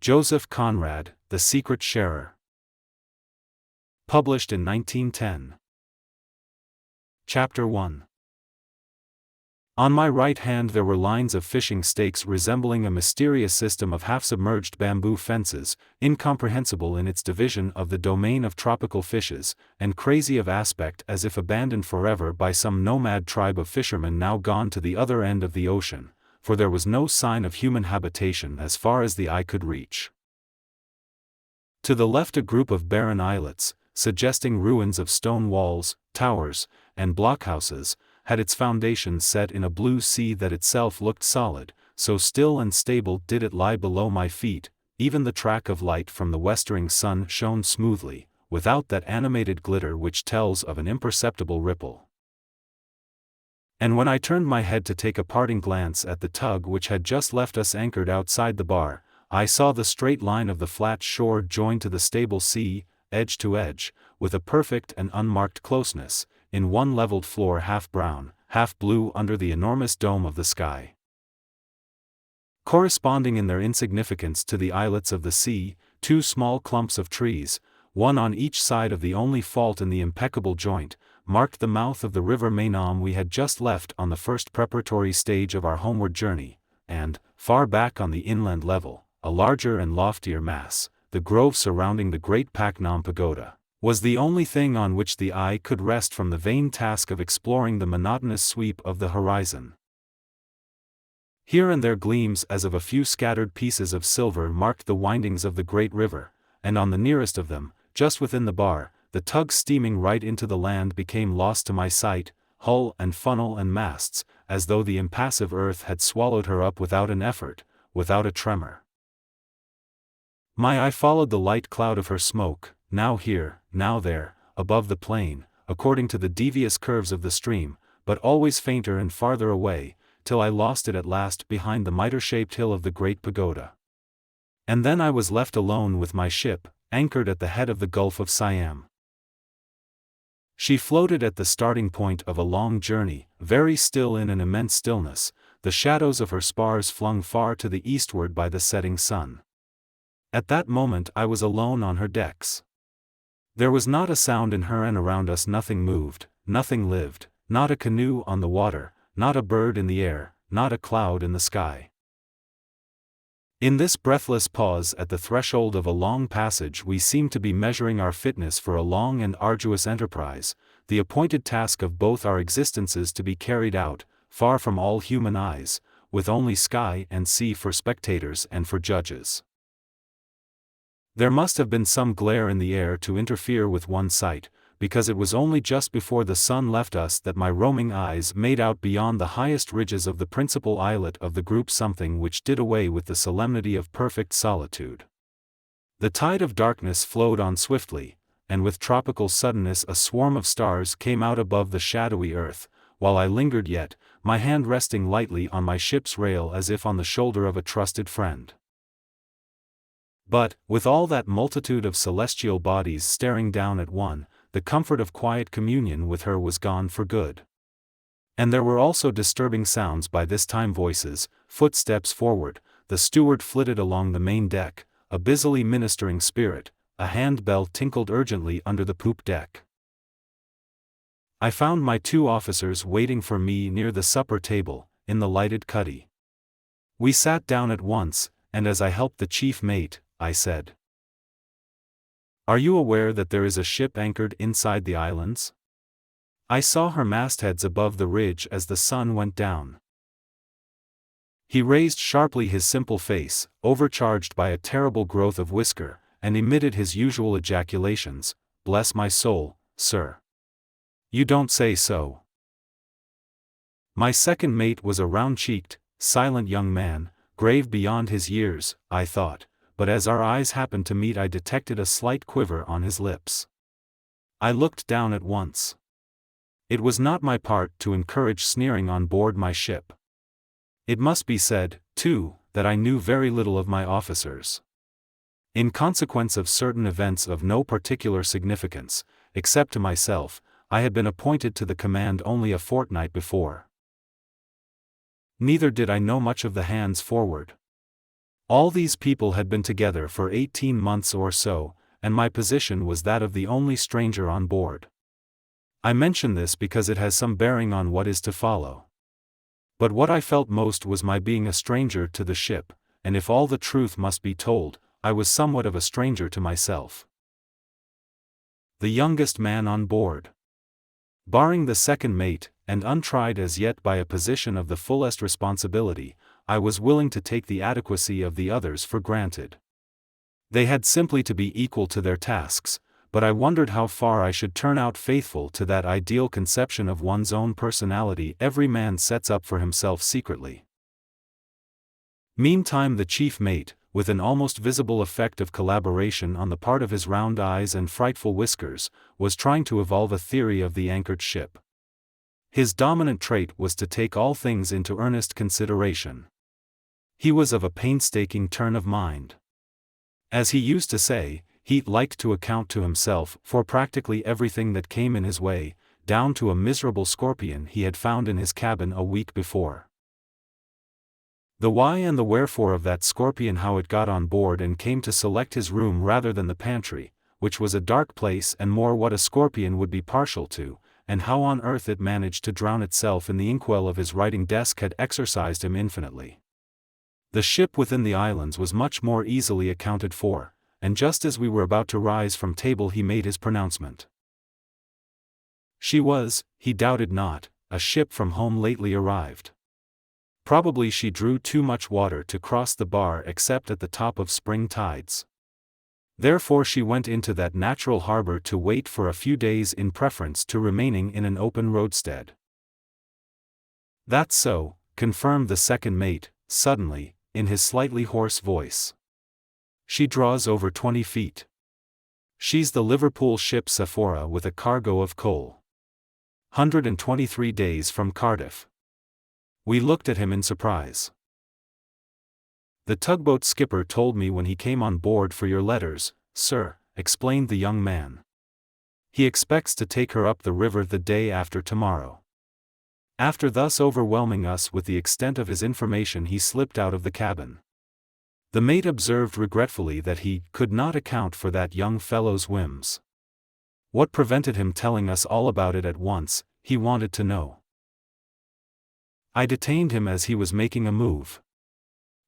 Joseph Conrad, The Secret Sharer. Published in 1910. Chapter 1. On my right hand there were lines of fishing stakes resembling a mysterious system of half-submerged bamboo fences, incomprehensible in its division of the domain of tropical fishes, and crazy of aspect as if abandoned forever by some nomad tribe of fishermen now gone to the other end of the ocean, for there was no sign of human habitation as far as the eye could reach. To the left a group of barren islets, suggesting ruins of stone walls, towers, and blockhouses, had its foundations set in a blue sea that itself looked solid, so still and stable did it lie below my feet. Even the track of light from the westering sun shone smoothly, without that animated glitter which tells of an imperceptible ripple. And when I turned my head to take a parting glance at the tug which had just left us anchored outside the bar, I saw the straight line of the flat shore joined to the stable sea, edge to edge, with a perfect and unmarked closeness, in one leveled floor half brown, half blue under the enormous dome of the sky. Corresponding in their insignificance to the islets of the sea, two small clumps of trees, one on each side of the only fault in the impeccable joint, marked the mouth of the river Mainam we had just left on the first preparatory stage of our homeward journey, and, far back on the inland level, a larger and loftier mass, the grove surrounding the great Paknam pagoda, was the only thing on which the eye could rest from the vain task of exploring the monotonous sweep of the horizon. Here and there gleams as of a few scattered pieces of silver marked the windings of the great river, and on the nearest of them, just within the bar, the tug steaming right into the land became lost to my sight, hull and funnel and masts, as though the impassive earth had swallowed her up without an effort, without a tremor. My eye followed the light cloud of her smoke, now here, now there, above the plain, according to the devious curves of the stream, but always fainter and farther away, till I lost it at last behind the mitre-shaped hill of the great pagoda. And then I was left alone with my ship, anchored at the head of the Gulf of Siam. She floated at the starting point of a long journey, very still in an immense stillness, the shadows of her spars flung far to the eastward by the setting sun. At that moment I was alone on her decks. There was not a sound in her, and around us nothing moved, nothing lived, not a canoe on the water, not a bird in the air, not a cloud in the sky. In this breathless pause at the threshold of a long passage we seemed to be measuring our fitness for a long and arduous enterprise, the appointed task of both our existences to be carried out, far from all human eyes, with only sky and sea for spectators and for judges. There must have been some glare in the air to interfere with one's sight, because it was only just before the sun left us that my roaming eyes made out beyond the highest ridges of the principal islet of the group something which did away with the solemnity of perfect solitude. The tide of darkness flowed on swiftly, and with tropical suddenness a swarm of stars came out above the shadowy earth, while I lingered yet, my hand resting lightly on my ship's rail as if on the shoulder of a trusted friend. But, with all that multitude of celestial bodies staring down at one, the comfort of quiet communion with her was gone for good. And there were also disturbing sounds by this time, voices, footsteps forward, the steward flitted along the main deck, a busily ministering spirit, a hand-bell tinkled urgently under the poop deck. I found my two officers waiting for me near the supper table, in the lighted cuddy. We sat down at once, and as I helped the chief mate, I said, "Are you aware that there is a ship anchored inside the islands? I saw her mastheads above the ridge as the sun went down." He raised sharply his simple face, overcharged by a terrible growth of whisker, and emitted his usual ejaculations, "Bless my soul, sir. You don't say so." My second mate was a round-cheeked, silent young man, grave beyond his years, I thought, but as our eyes happened to meet I detected a slight quiver on his lips. I looked down at once. It was not my part to encourage sneering on board my ship. It must be said, too, that I knew very little of my officers. In consequence of certain events of no particular significance, except to myself, I had been appointed to the command only a fortnight before. Neither did I know much of the hands forward. All these people had been together for 18 months or so, and my position was that of the only stranger on board. I mention this because it has some bearing on what is to follow. But what I felt most was my being a stranger to the ship, and if all the truth must be told, I was somewhat of a stranger to myself. The youngest man on board. Barring the second mate, and untried as yet by a position of the fullest responsibility, I was willing to take the adequacy of the others for granted. They had simply to be equal to their tasks, but I wondered how far I should turn out faithful to that ideal conception of one's own personality every man sets up for himself secretly. Meantime the chief mate, with an almost visible effect of collaboration on the part of his round eyes and frightful whiskers, was trying to evolve a theory of the anchored ship. His dominant trait was to take all things into earnest consideration. He was of a painstaking turn of mind. As he used to say, he liked to account to himself for practically everything that came in his way, down to a miserable scorpion he had found in his cabin a week before. The why and the wherefore of that scorpion, how it got on board and came to select his room rather than the pantry, which was a dark place and more what a scorpion would be partial to, and how on earth it managed to drown itself in the inkwell of his writing desk had exercised him infinitely. The ship within the islands was much more easily accounted for, and just as we were about to rise from table he made his pronouncement. She was, he doubted not, a ship from home lately arrived. Probably she drew too much water to cross the bar except at the top of spring tides. Therefore she went into that natural harbor to wait for a few days in preference to remaining in an open roadstead. That's so, confirmed the second mate, suddenly, in his slightly hoarse voice. She draws over 20 feet. She's the Liverpool ship Sephora with a cargo of coal. 123 days from Cardiff. We looked at him in surprise. The tugboat skipper told me when he came on board for your letters, sir, explained the young man. He expects to take her up the river the day after tomorrow. After thus overwhelming us with the extent of his information he slipped out of the cabin. The mate observed regretfully that he could not account for that young fellow's whims. What prevented him telling us all about it at once, he wanted to know. I detained him as he was making a move.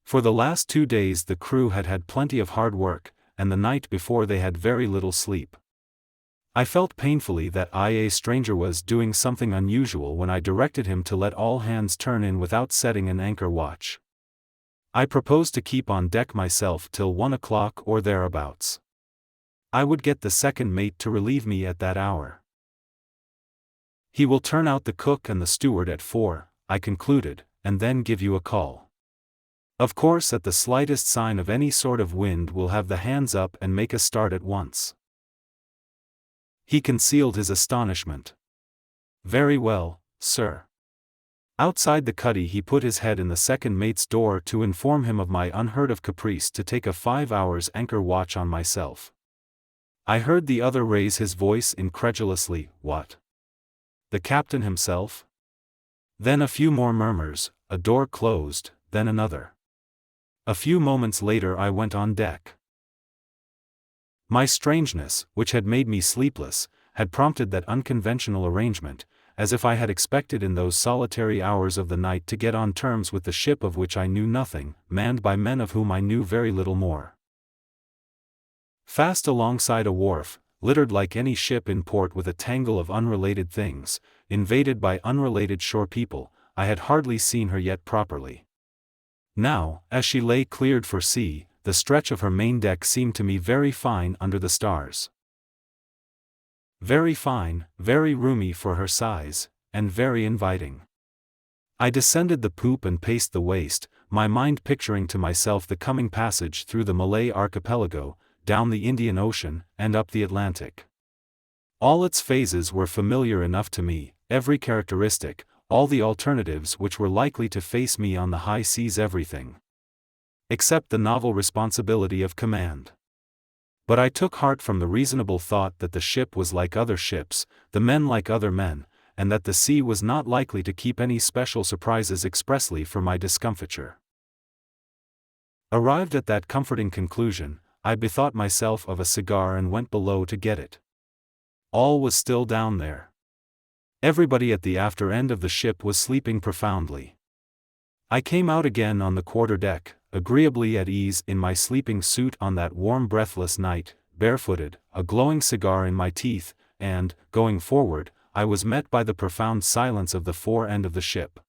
For the last 2 days the crew had had plenty of hard work, and the night before they had very little sleep. I felt painfully that a stranger was doing something unusual when I directed him to let all hands turn in without setting an anchor watch. I proposed to keep on deck myself till 1 o'clock or thereabouts. I would get the second mate to relieve me at that hour. He will turn out the cook and the steward at 4, I concluded, and then give you a call. Of course at the slightest sign of any sort of wind we'll have the hands up and make a start at once. He concealed his astonishment. Very well, sir. Outside the cuddy he put his head in the second mate's door to inform him of my unheard-of caprice to take a 5 hours anchor watch on myself. I heard the other raise his voice incredulously, what? The captain himself? Then a few more murmurs, a door closed, then another. A few moments later I went on deck. My strangeness, which had made me sleepless, had prompted that unconventional arrangement, as if I had expected in those solitary hours of the night to get on terms with the ship of which I knew nothing, manned by men of whom I knew very little more. Fast alongside a wharf, littered like any ship in port with a tangle of unrelated things, invaded by unrelated shore people, I had hardly seen her yet properly. Now, as she lay cleared for sea, the stretch of her main deck seemed to me very fine under the stars. Very fine, very roomy for her size, and very inviting. I descended the poop and paced the waist, my mind picturing to myself the coming passage through the Malay archipelago, down the Indian Ocean, and up the Atlantic. All its phases were familiar enough to me, every characteristic, all the alternatives which were likely to face me on the high seas, everything. Except the novel responsibility of command. But I took heart from the reasonable thought that the ship was like other ships, the men like other men, and that the sea was not likely to keep any special surprises expressly for my discomfiture. Arrived at that comforting conclusion, I bethought myself of a cigar and went below to get it. All was still down there. Everybody at the after end of the ship was sleeping profoundly. I came out again on the quarterdeck, agreeably at ease in my sleeping suit on that warm breathless night, barefooted, a glowing cigar in my teeth, and, going forward, I was met by the profound silence of the fore end of the ship.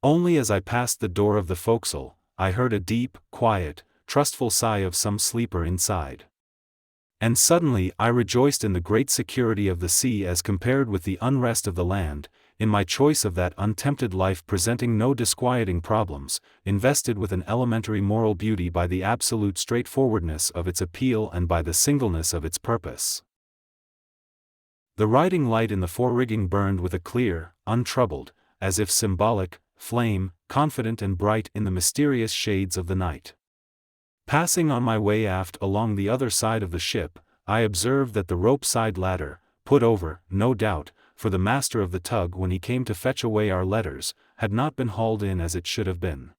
Only as I passed the door of the forecastle, I heard a deep, quiet, trustful sigh of some sleeper inside. And suddenly I rejoiced in the great security of the sea as compared with the unrest of the land, in my choice of that untempted life presenting no disquieting problems, invested with an elementary moral beauty by the absolute straightforwardness of its appeal and by the singleness of its purpose. The riding light in the forerigging burned with a clear, untroubled, as if symbolic, flame, confident and bright in the mysterious shades of the night. Passing on my way aft along the other side of the ship, I observed that the rope-side ladder, put over, no doubt, for the master of the tug when he came to fetch away our letters, had not been hauled in as it should have been.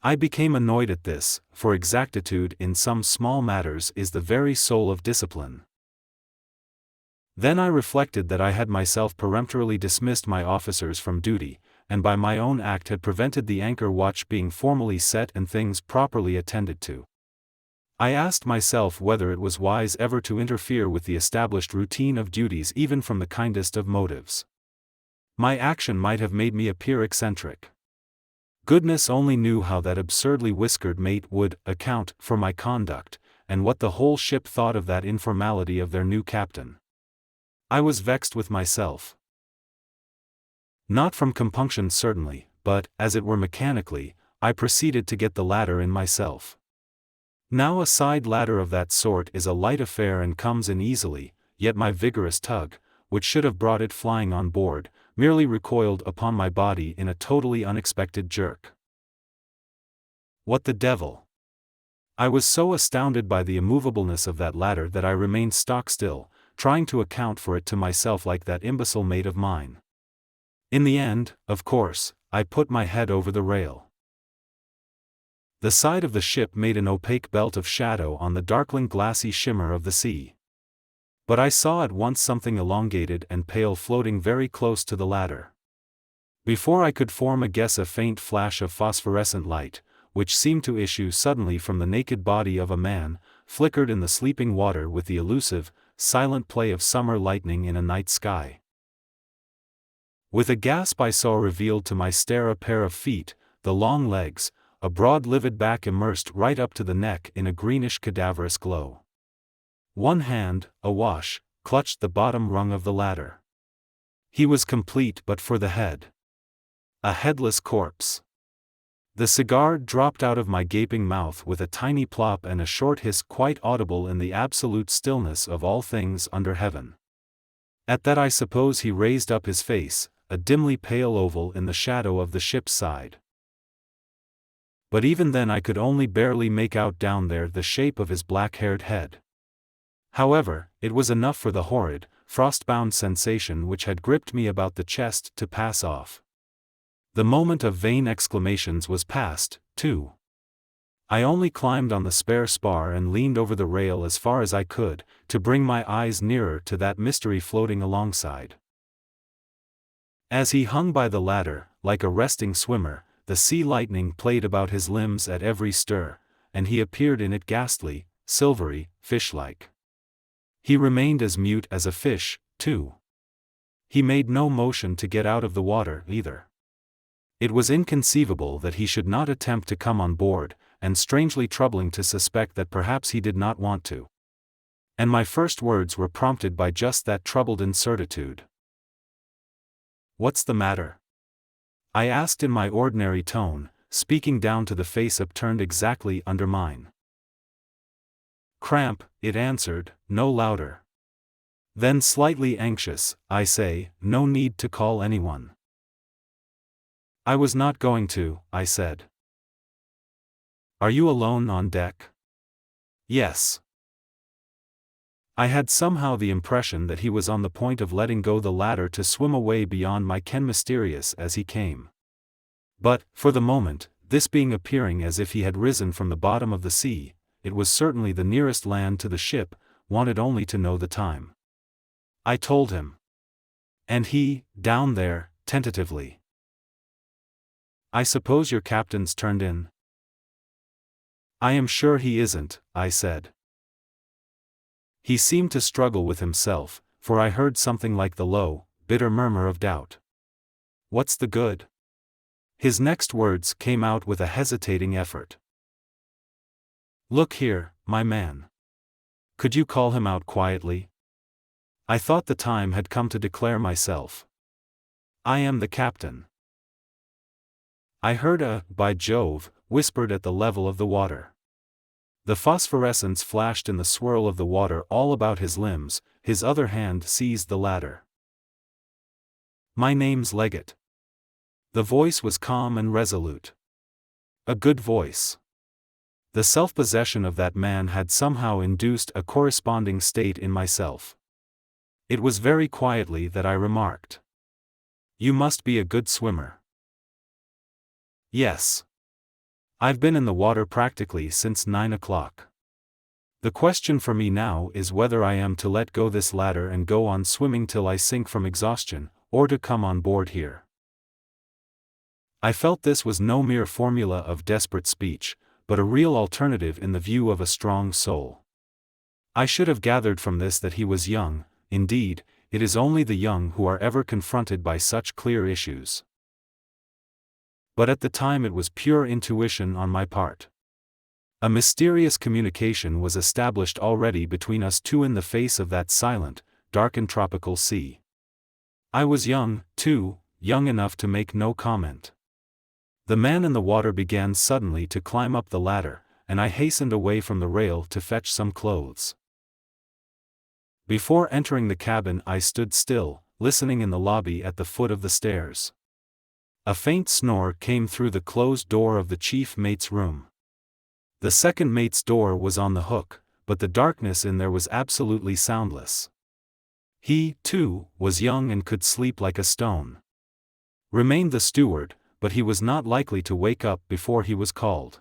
I became annoyed at this, for exactitude in some small matters is the very soul of discipline. Then I reflected that I had myself peremptorily dismissed my officers from duty, and by my own act had prevented the anchor watch being formally set and things properly attended to. I asked myself whether it was wise ever to interfere with the established routine of duties even from the kindest of motives. My action might have made me appear eccentric. Goodness only knew how that absurdly whiskered mate would account for my conduct, and what the whole ship thought of that informality of their new captain. I was vexed with myself. Not from compunction certainly, but, as it were mechanically, I proceeded to get the ladder in myself. Now a side ladder of that sort is a light affair and comes in easily, yet my vigorous tug, which should have brought it flying on board, merely recoiled upon my body in a totally unexpected jerk. What the devil! I was so astounded by the immovableness of that ladder that I remained stock still, trying to account for it to myself like that imbecile mate of mine. In the end, of course, I put my head over the rail. The side of the ship made an opaque belt of shadow on the darkling glassy shimmer of the sea. But I saw at once something elongated and pale floating very close to the ladder. Before I could form a guess, a faint flash of phosphorescent light, which seemed to issue suddenly from the naked body of a man, flickered in the sleeping water with the elusive, silent play of summer lightning in a night sky. With a gasp I saw revealed to my stare a pair of feet, the long legs, a broad livid back immersed right up to the neck in a greenish cadaverous glow. One hand, awash, clutched the bottom rung of the ladder. He was complete but for the head. A headless corpse. The cigar dropped out of my gaping mouth with a tiny plop and a short hiss quite audible in the absolute stillness of all things under heaven. At that I suppose he raised up his face, a dimly pale oval in the shadow of the ship's side. But even then I could only barely make out down there the shape of his black-haired head. However, it was enough for the horrid, frost-bound sensation which had gripped me about the chest to pass off. The moment of vain exclamations was past, too. I only climbed on the spare spar and leaned over the rail as far as I could, to bring my eyes nearer to that mystery floating alongside. As he hung by the ladder, like a resting swimmer, the sea lightning played about his limbs at every stir, and he appeared in it ghastly, silvery, fish-like. He remained as mute as a fish, too. He made no motion to get out of the water, either. It was inconceivable that he should not attempt to come on board, and strangely troubling to suspect that perhaps he did not want to. And my first words were prompted by just that troubled incertitude. "What's the matter?" I asked in my ordinary tone, speaking down to the face upturned exactly under mine. "Cramp," it answered, no louder. Then slightly anxious, I say, "No need to call anyone." "I was not going to," I said. "Are you alone on deck?" "Yes." I had somehow the impression that he was on the point of letting go the ladder to swim away beyond my ken, mysterious as he came. But, for the moment, this being appearing as if he had risen from the bottom of the sea. It was certainly the nearest land to the ship, wanted only to know the time. I told him. And he, down there, tentatively. I suppose your captain's turned in? I am sure he isn't, I said. He seemed to struggle with himself, for I heard something like the low, bitter murmur of doubt. What's the good? His next words came out with a hesitating effort. Look here, my man. Could you call him out quietly? I thought the time had come to declare myself. I am the captain. I heard a, by Jove, whispered at the level of the water. The phosphorescence flashed in the swirl of the water all about his limbs, his other hand seized the ladder. My name's Leggatt. The voice was calm and resolute. A good voice. The self-possession of that man had somehow induced a corresponding state in myself. It was very quietly that I remarked. You must be a good swimmer. Yes. I've been in the water practically since 9 o'clock. The question for me now is whether I am to let go this ladder and go on swimming till I sink from exhaustion, or to come on board here. I felt this was no mere formula of desperate speech, but a real alternative in the view of a strong soul. I should have gathered from this that he was young. Indeed, it is only the young who are ever confronted by such clear issues. But at the time it was pure intuition on my part. A mysterious communication was established already between us two in the face of that silent, darkened tropical sea. I was young, too, young enough to make no comment. The man in the water began suddenly to climb up the ladder, and I hastened away from the rail to fetch some clothes. Before entering the cabin I stood still, listening in the lobby at the foot of the stairs. A faint snore came through the closed door of the chief mate's room. The second mate's door was on the hook, but the darkness in there was absolutely soundless. He, too, was young and could sleep like a stone. Remained the steward, but he was not likely to wake up before he was called.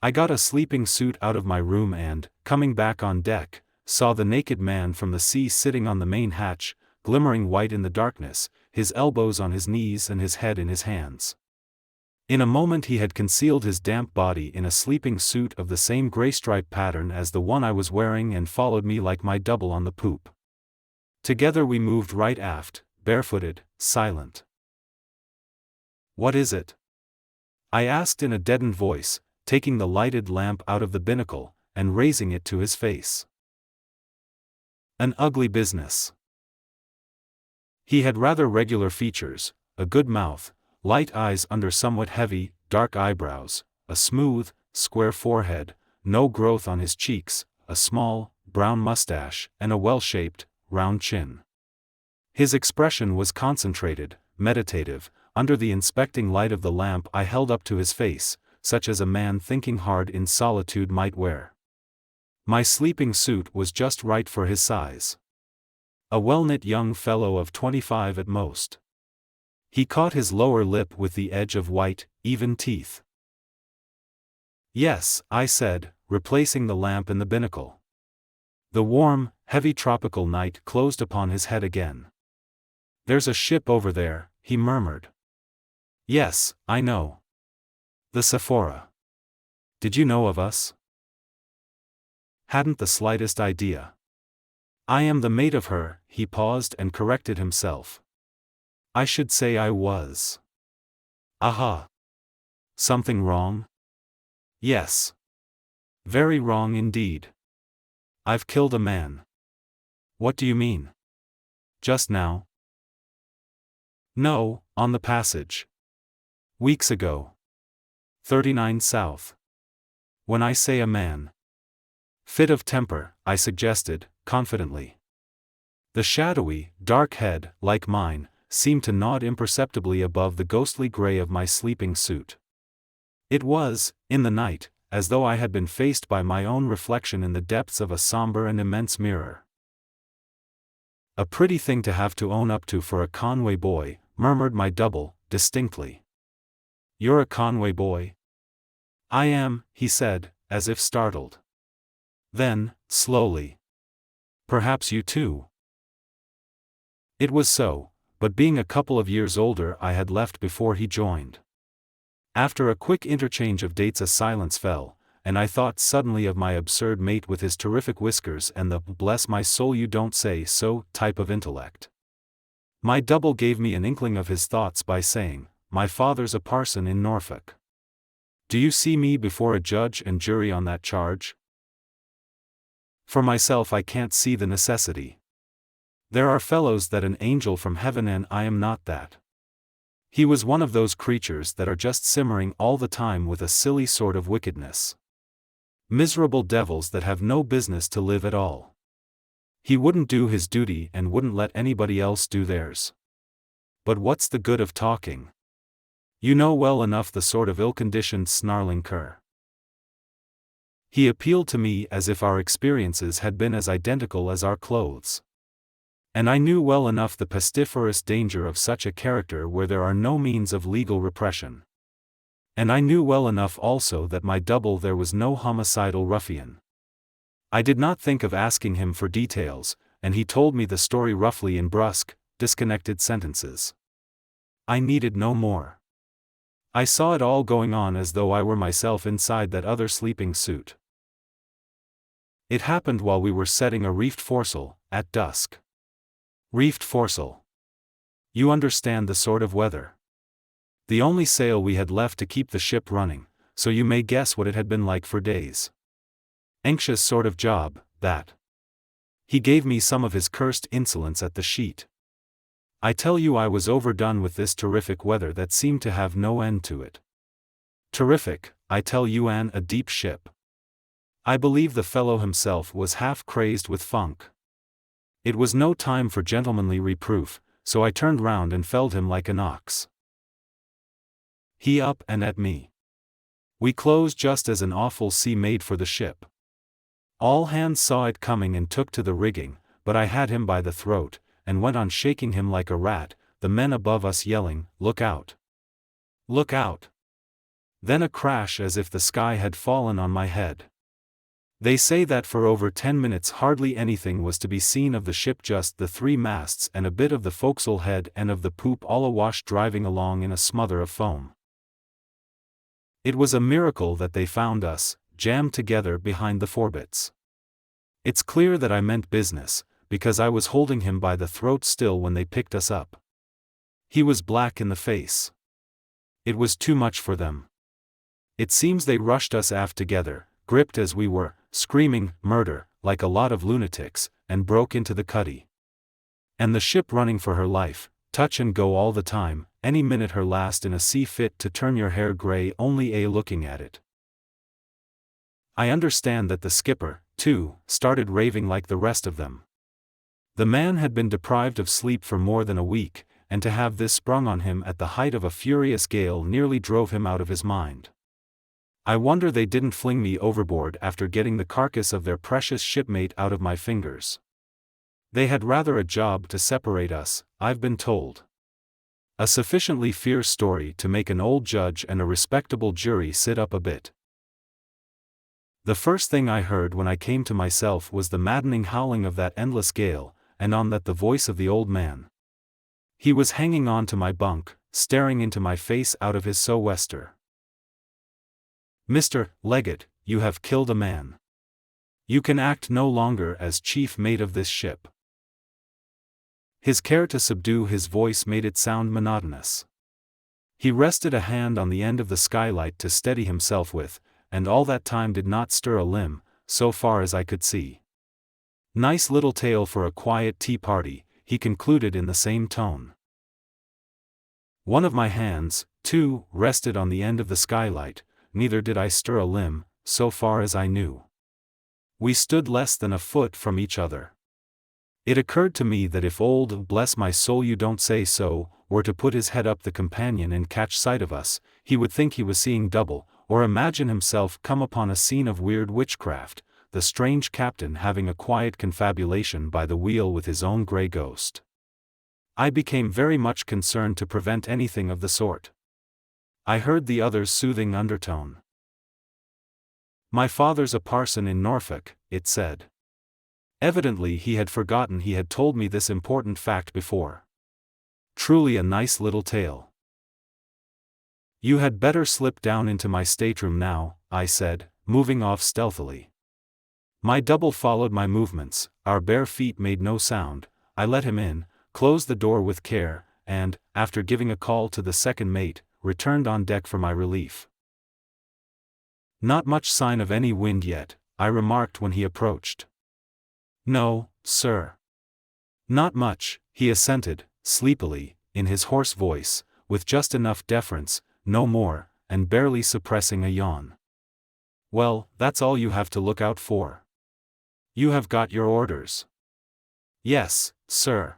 I got a sleeping suit out of my room and, coming back on deck, saw the naked man from the sea sitting on the main hatch, glimmering white in the darkness, his elbows on his knees and his head in his hands. In a moment he had concealed his damp body in a sleeping suit of the same grey-striped pattern as the one I was wearing and followed me like my double on the poop. Together we moved right aft, barefooted, silent. What is it? I asked in a deadened voice, taking the lighted lamp out of the binnacle, and raising it to his face. An ugly business. He had rather regular features, a good mouth, light eyes under somewhat heavy, dark eyebrows, a smooth, square forehead, no growth on his cheeks, a small, brown mustache, and a well-shaped, round chin. His expression was concentrated, meditative, under the inspecting light of the lamp I held up to his face, such as a man thinking hard in solitude might wear. My sleeping suit was just right for his size. A well-knit young fellow of 25 at most. He caught his lower lip with the edge of white, even teeth. Yes, I said, replacing the lamp in the binnacle. The warm, heavy tropical night closed upon his head again. There's a ship over there, he murmured. Yes, I know. The Sephora. Did you know of us? Hadn't the slightest idea. I am the mate of her, he paused and corrected himself. I should say I was. Aha. Something wrong? Yes. Very wrong indeed. I've killed a man. What do you mean? Just now? No, on the passage. Weeks ago. 39 South. When I say a man. Fit of temper, I suggested, confidently. The shadowy, dark head, like mine, seemed to nod imperceptibly above the ghostly gray of my sleeping suit. It was, in the night, as though I had been faced by my own reflection in the depths of a somber and immense mirror. A pretty thing to have to own up to for a Conway boy, murmured my double, distinctly. You're a Conway boy? I am, he said, as if startled. Then, slowly. Perhaps you too. It was so, but being a couple of years older I had left before he joined. After a quick interchange of dates a silence fell, and I thought suddenly of my absurd mate with his terrific whiskers and the "bless my soul you don't say so" type of intellect. My double gave me an inkling of his thoughts by saying, "My father's a parson in Norfolk. Do you see me before a judge and jury on that charge? For myself I can't see the necessity. There are fellows that an angel from heaven and I am not that." He was one of those creatures that are just simmering all the time with a silly sort of wickedness. Miserable devils that have no business to live at all. He wouldn't do his duty and wouldn't let anybody else do theirs. But what's the good of talking? You know well enough the sort of ill-conditioned snarling cur. He appealed to me as if our experiences had been as identical as our clothes. And I knew well enough the pestiferous danger of such a character where there are no means of legal repression. And I knew well enough also that my double there was no homicidal ruffian. I did not think of asking him for details, and he told me the story roughly in brusque, disconnected sentences. I needed no more. I saw it all going on as though I were myself inside that other sleeping suit. It happened while we were setting a reefed foresail, at dusk. Reefed foresail. You understand the sort of weather. The only sail we had left to keep the ship running, so you may guess what it had been like for days. Anxious sort of job, that. He gave me some of his cursed insolence at the sheet. I tell you I was overdone with this terrific weather that seemed to have no end to it. Terrific, I tell you, and a deep ship. I believe the fellow himself was half crazed with funk. It was no time for gentlemanly reproof, so I turned round and felled him like an ox. He up and at me. We closed just as an awful sea made for the ship. All hands saw it coming and took to the rigging, but I had him by the throat, and went on shaking him like a rat, the men above us yelling, "Look out! Look out!" Then a crash as if the sky had fallen on my head. They say that for over 10 minutes hardly anything was to be seen of the ship, just the 3 masts and a bit of the forecastle head and of the poop all awash driving along in a smother of foam. It was a miracle that they found us, jammed together behind the forebitts. It's clear that I meant business, because I was holding him by the throat still when they picked us up. He was black in the face. It was too much for them. It seems they rushed us aft together, gripped as we were, screaming "murder," like a lot of lunatics, and broke into the cuddy. And the ship running for her life, touch and go all the time, any minute her last in a sea fit to turn your hair grey only looking at it. I understand that the skipper, too, started raving like the rest of them. The man had been deprived of sleep for more than a week, and to have this sprung on him at the height of a furious gale nearly drove him out of his mind. I wonder they didn't fling me overboard after getting the carcass of their precious shipmate out of my fingers. They had rather a job to separate us, I've been told. A sufficiently fierce story to make an old judge and a respectable jury sit up a bit. The first thing I heard when I came to myself was the maddening howling of that endless gale, and on that the voice of the old man. He was hanging on to my bunk, staring into my face out of his sou'wester. "Mr. Leggatt, you have killed a man. You can act no longer as chief mate of this ship." His care to subdue his voice made it sound monotonous. He rested a hand on the end of the skylight to steady himself with, and all that time did not stir a limb, so far as I could see. "Nice little tale for a quiet tea party," he concluded in the same tone. One of my hands, too, rested on the end of the skylight. Neither did I stir a limb, so far as I knew. We stood less than a foot from each other. It occurred to me that if old "bless my soul you don't say so" were to put his head up the companion and catch sight of us, he would think he was seeing double, or imagine himself come upon a scene of weird witchcraft, the strange captain having a quiet confabulation by the wheel with his own grey ghost. I became very much concerned to prevent anything of the sort. I heard the other's soothing undertone. My father's a parson in Norfolk, it said. Evidently he had forgotten he had told me this important fact before. Truly a nice little tale. You had better slip down into my stateroom now, I said, moving off stealthily. My double followed my movements, our bare feet made no sound. I let him in, closed the door with care, and, after giving a call to the second mate, returned on deck for my relief. Not much sign of any wind yet, I remarked when he approached. No, sir. Not much, he assented, sleepily, in his hoarse voice, with just enough deference, no more, and barely suppressing a yawn. Well, that's all you have to look out for. You have got your orders. Yes, sir.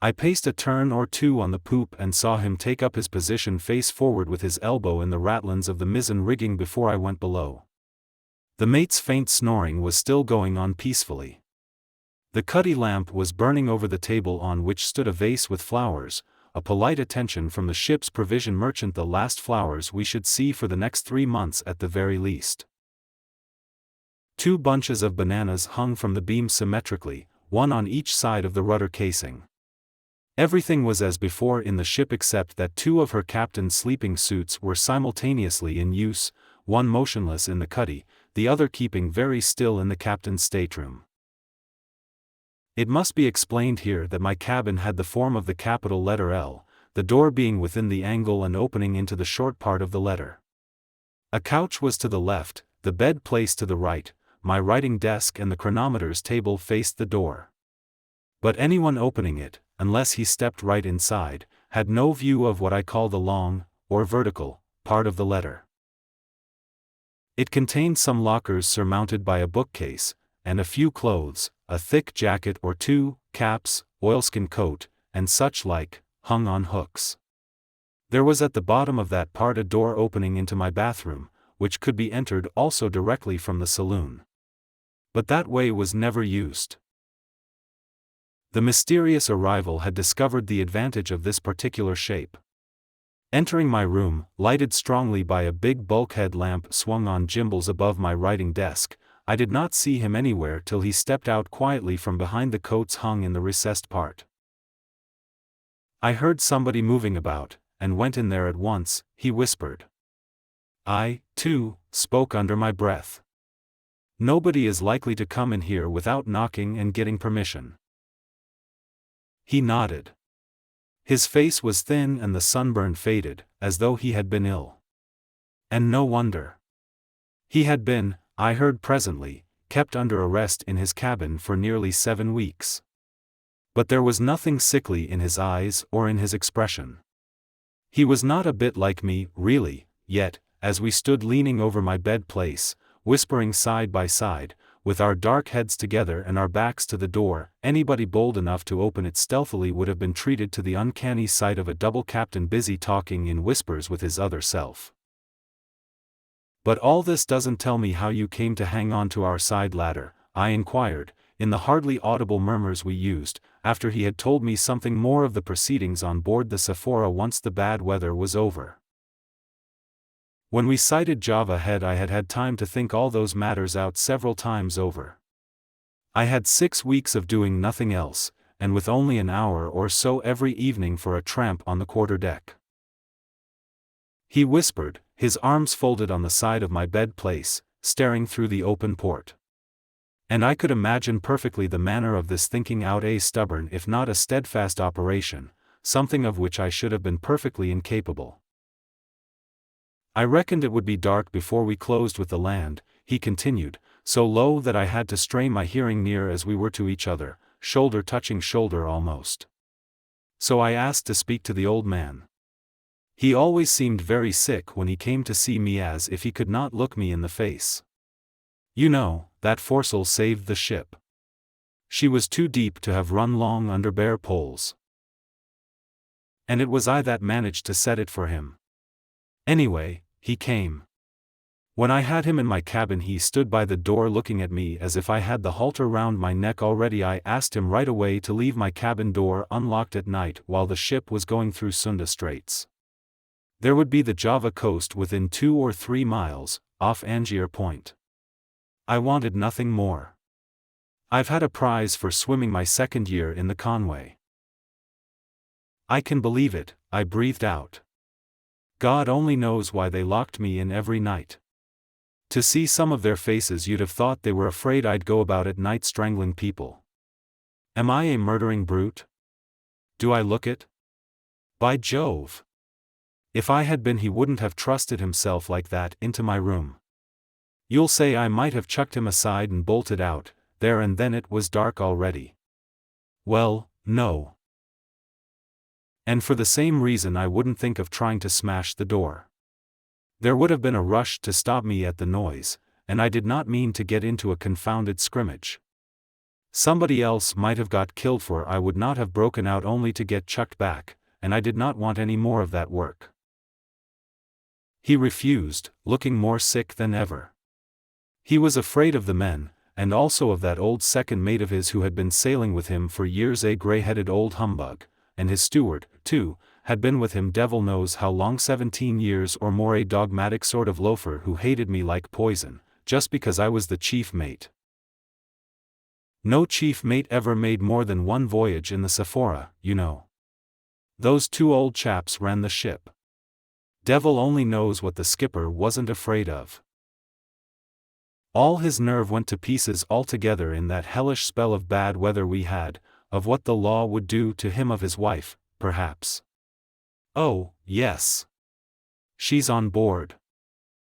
I paced a turn or two on the poop and saw him take up his position face forward with his elbow in the ratlins of the mizzen rigging before I went below. The mate's faint snoring was still going on peacefully. The cuddy lamp was burning over the table on which stood a vase with flowers, a polite attention from the ship's provision merchant, the last flowers we should see for the next 3 months at the very least. 2 bunches of bananas hung from the beam symmetrically, one on each side of the rudder casing. Everything was as before in the ship except that 2 of her captain's sleeping suits were simultaneously in use, one motionless in the cuddy, the other keeping very still in the captain's stateroom. It must be explained here that my cabin had the form of the capital letter L, the door being within the angle and opening into the short part of the letter. A couch was to the left, the bed placed to the right, my writing desk and the chronometer's table faced the door. But anyone opening it, unless he stepped right inside, had no view of what I call the long, or vertical, part of the letter. It contained some lockers surmounted by a bookcase, and a few clothes, a thick jacket or 2, caps, oilskin coat, and such like, hung on hooks. There was at the bottom of that part a door opening into my bathroom, which could be entered also directly from the saloon. But that way was never used. The mysterious arrival had discovered the advantage of this particular shape. Entering my room, lighted strongly by a big bulkhead lamp swung on gimbals above my writing desk, I did not see him anywhere till he stepped out quietly from behind the coats hung in the recessed part. I heard somebody moving about, and went in there at once, he whispered. I, too, spoke under my breath. Nobody is likely to come in here without knocking and getting permission. He nodded. His face was thin and the sunburn faded, as though he had been ill. And no wonder. He had been, I heard presently, kept under arrest in his cabin for nearly 7 weeks. But there was nothing sickly in his eyes or in his expression. He was not a bit like me, really, yet, as we stood leaning over my bed place, whispering side by side, with our dark heads together and our backs to the door, anybody bold enough to open it stealthily would have been treated to the uncanny sight of a double captain busy talking in whispers with his other self. But all this doesn't tell me how you came to hang on to our side ladder, I inquired, in the hardly audible murmurs we used, after he had told me something more of the proceedings on board the Sephora once the bad weather was over. When we sighted Java Head I had had time to think all those matters out several times over. I had 6 weeks of doing nothing else, and with only an hour or so every evening for a tramp on the quarter-deck. He whispered, his arms folded on the side of my bed place, staring through the open port. And I could imagine perfectly the manner of this thinking out a stubborn if not a steadfast operation, something of which I should have been perfectly incapable. I reckoned it would be dark before we closed with the land, he continued, so low that I had to strain my hearing near as we were to each other, shoulder touching shoulder almost. So I asked to speak to the old man. He always seemed very sick when he came to see me, as if he could not look me in the face. You know, that foresail saved the ship. She was too deep to have run long under bare poles. And it was I that managed to set it for him. Anyway, he came. When I had him in my cabin he stood by the door looking at me as if I had the halter round my neck already. I asked him right away to leave my cabin door unlocked at night while the ship was going through Sunda Straits. There would be the Java coast within 2 or 3 miles, off Angier Point. I wanted nothing more. I've had a prize for swimming my second year in the Conway. I can believe it, I breathed out. God only knows why they locked me in every night. To see some of their faces you'd have thought they were afraid I'd go about at night strangling people. Am I a murdering brute? Do I look it? By Jove! If I had been, he wouldn't have trusted himself like that into my room. You'll say I might have chucked him aside and bolted out, there and then. It was dark already. Well, no. And for the same reason I wouldn't think of trying to smash the door. There would have been a rush to stop me at the noise, and I did not mean to get into a confounded scrimmage. Somebody else might have got killed, for I would not have broken out only to get chucked back, and I did not want any more of that work. He refused, looking more sick than ever. He was afraid of the men, and also of that old second mate of his who had been sailing with him for years, a grey-headed old humbug, and his steward, too, had been with him devil knows how long, 17 years or more, a dogmatic sort of loafer who hated me like poison, just because I was the chief mate. No chief mate ever made more than one voyage in the Sephora, you know. Those two old chaps ran the ship. Devil only knows what the skipper wasn't afraid of. All his nerve went to pieces altogether in that hellish spell of bad weather we had, of what the law would do to him, of his wife, perhaps. Oh, yes. She's on board.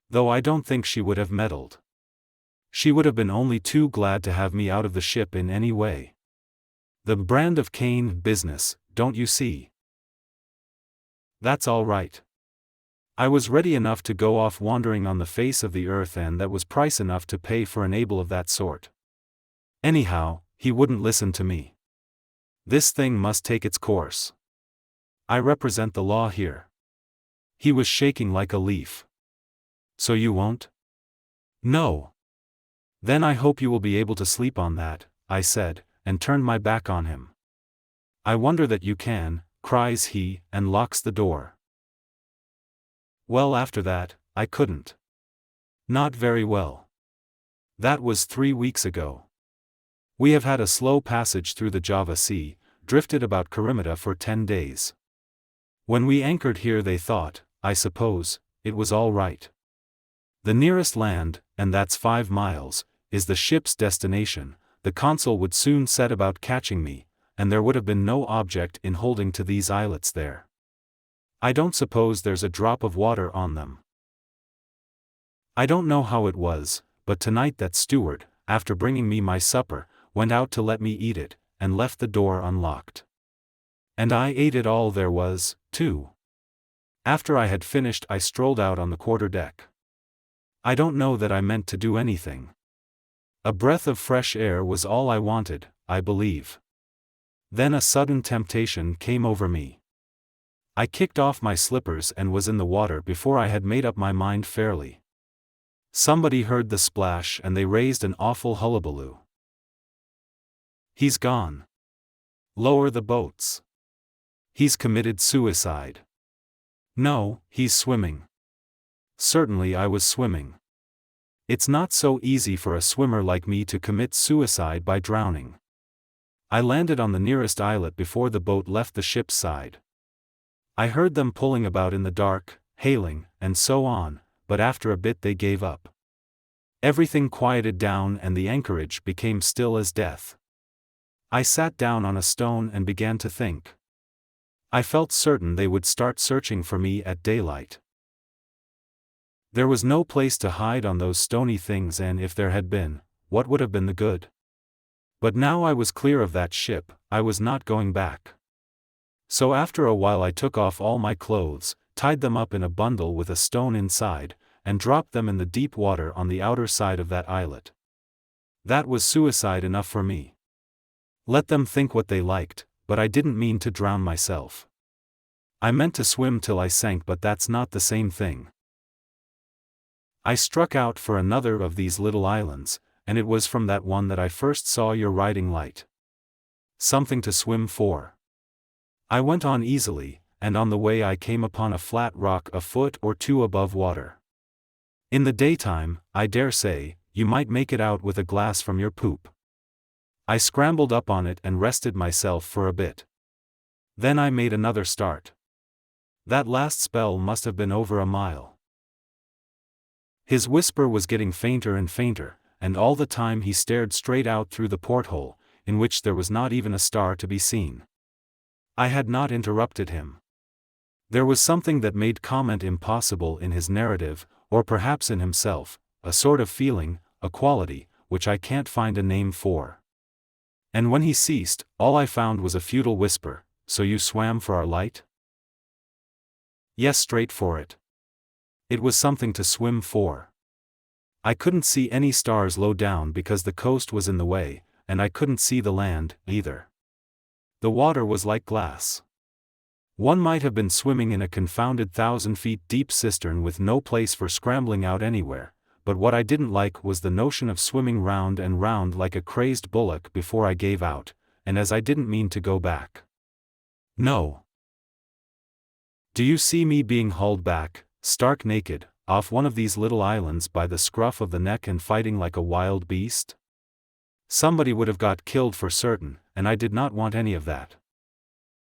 Though I don't think she would have meddled. She would have been only too glad to have me out of the ship in any way. The brand of Cain business, don't you see? That's all right. I was ready enough to go off wandering on the face of the earth, and that was price enough to pay for an able of that sort. Anyhow, he wouldn't listen to me. This thing must take its course. I represent the law here. He was shaking like a leaf. So you won't? No. Then I hope you will be able to sleep on that, I said, and turned my back on him. I wonder that you can, cries he, and locks the door. Well, after that, I couldn't. Not very well. That was 3 weeks ago. We have had a slow passage through the Java Sea, drifted about Karimata for 10 days. When we anchored here they thought, I suppose, it was all right. The nearest land, and that's 5 miles, is the ship's destination. The consul would soon set about catching me, and there would have been no object in holding to these islets there. I don't suppose there's a drop of water on them. I don't know how it was, but tonight that steward, after bringing me my supper, went out to let me eat it, and left the door unlocked. And I ate it all there was, too. After I had finished I strolled out on the quarter-deck. I don't know that I meant to do anything. A breath of fresh air was all I wanted, I believe. Then a sudden temptation came over me. I kicked off my slippers and was in the water before I had made up my mind fairly. Somebody heard the splash and they raised an awful hullabaloo. He's gone. Lower the boats. He's committed suicide. No, he's swimming. Certainly I was swimming. It's not so easy for a swimmer like me to commit suicide by drowning. I landed on the nearest islet before the boat left the ship's side. I heard them pulling about in the dark, hailing, and so on, but after a bit they gave up. Everything quieted down and the anchorage became still as death. I sat down on a stone and began to think. I felt certain they would start searching for me at daylight. There was no place to hide on those stony things, and if there had been, what would have been the good? But now I was clear of that ship, I was not going back. So after a while I took off all my clothes, tied them up in a bundle with a stone inside, and dropped them in the deep water on the outer side of that islet. That was suicide enough for me. Let them think what they liked, but I didn't mean to drown myself. I meant to swim till I sank, but that's not the same thing. I struck out for another of these little islands, and it was from that one that I first saw your riding light. Something to swim for. I went on easily, and on the way I came upon a flat rock a foot or two above water. In the daytime, I dare say, you might make it out with a glass from your poop. I scrambled up on it and rested myself for a bit. Then I made another start. That last spell must have been over a mile. His whisper was getting fainter and fainter, and all the time he stared straight out through the porthole, in which there was not even a star to be seen. I had not interrupted him. There was something that made comment impossible in his narrative, or perhaps in himself, a sort of feeling, a quality, which I can't find a name for. And when he ceased, all I found was a futile whisper, "So you swam for our light?" Yes, straight for it. It was something to swim for. I couldn't see any stars low down because the coast was in the way, and I couldn't see the land, either. The water was like glass. One might have been swimming in a confounded 1,000 feet deep cistern with no place for scrambling out anywhere, but what I didn't like was the notion of swimming round and round like a crazed bullock before I gave out, and as I didn't mean to go back. No. Do you see me being hauled back, stark naked, off one of these little islands by the scruff of the neck and fighting like a wild beast? Somebody would have got killed for certain, and I did not want any of that.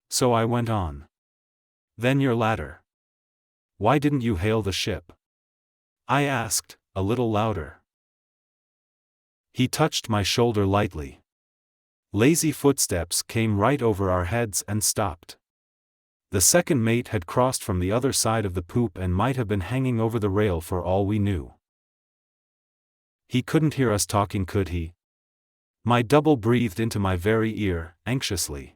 So I went on. Then your ladder. Why didn't you hail the ship? I asked, a little louder. He touched my shoulder lightly. Lazy footsteps came right over our heads and stopped. The second mate had crossed from the other side of the poop and might have been hanging over the rail for all we knew. He couldn't hear us talking, could he? My double breathed into my very ear, anxiously.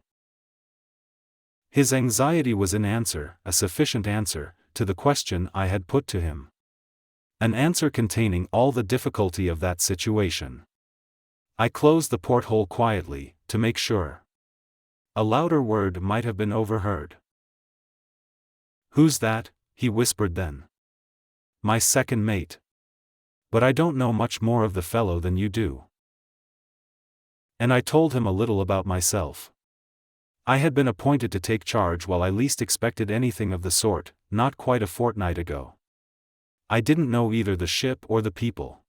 His anxiety was an answer, a sufficient answer, to the question I had put to him. An answer containing all the difficulty of that situation. I closed the porthole quietly, to make sure. A louder word might have been overheard. "Who's that?" he whispered then. "My second mate. But I don't know much more of the fellow than you do." And I told him a little about myself. I had been appointed to take charge while I least expected anything of the sort, not quite a fortnight ago. I didn't know either the ship or the people.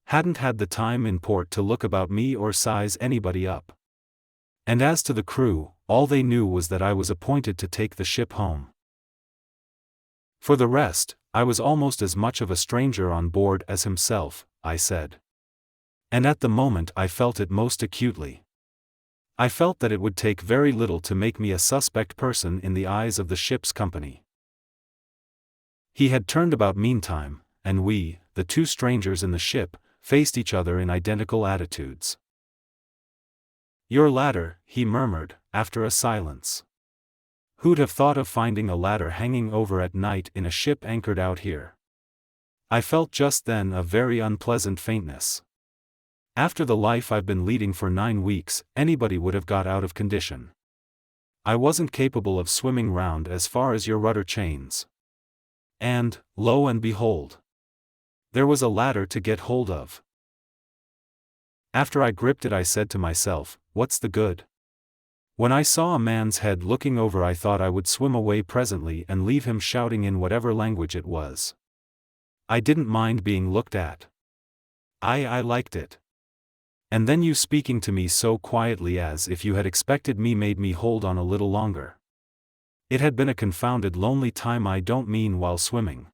Hadn't had the time in port to look about me or size anybody up. And as to the crew, all they knew was that I was appointed to take the ship home. For the rest, I was almost as much of a stranger on board as himself, I said. And at the moment I felt it most acutely. I felt that it would take very little to make me a suspect person in the eyes of the ship's company. He had turned about meantime, and we, the two strangers in the ship, faced each other in identical attitudes. "Your ladder," he murmured, after a silence. "Who'd have thought of finding a ladder hanging over at night in a ship anchored out here?" I felt just then a very unpleasant faintness. After the life I've been leading for 9 weeks, anybody would have got out of condition. I wasn't capable of swimming round as far as your rudder chains. And, lo and behold, there was a ladder to get hold of. After I gripped it I said to myself, what's the good? When I saw a man's head looking over I thought I would swim away presently and leave him shouting in whatever language it was. I didn't mind being looked at. I liked it. And then you speaking to me so quietly as if you had expected me made me hold on a little longer. It had been a confounded lonely time, I don't mean while swimming.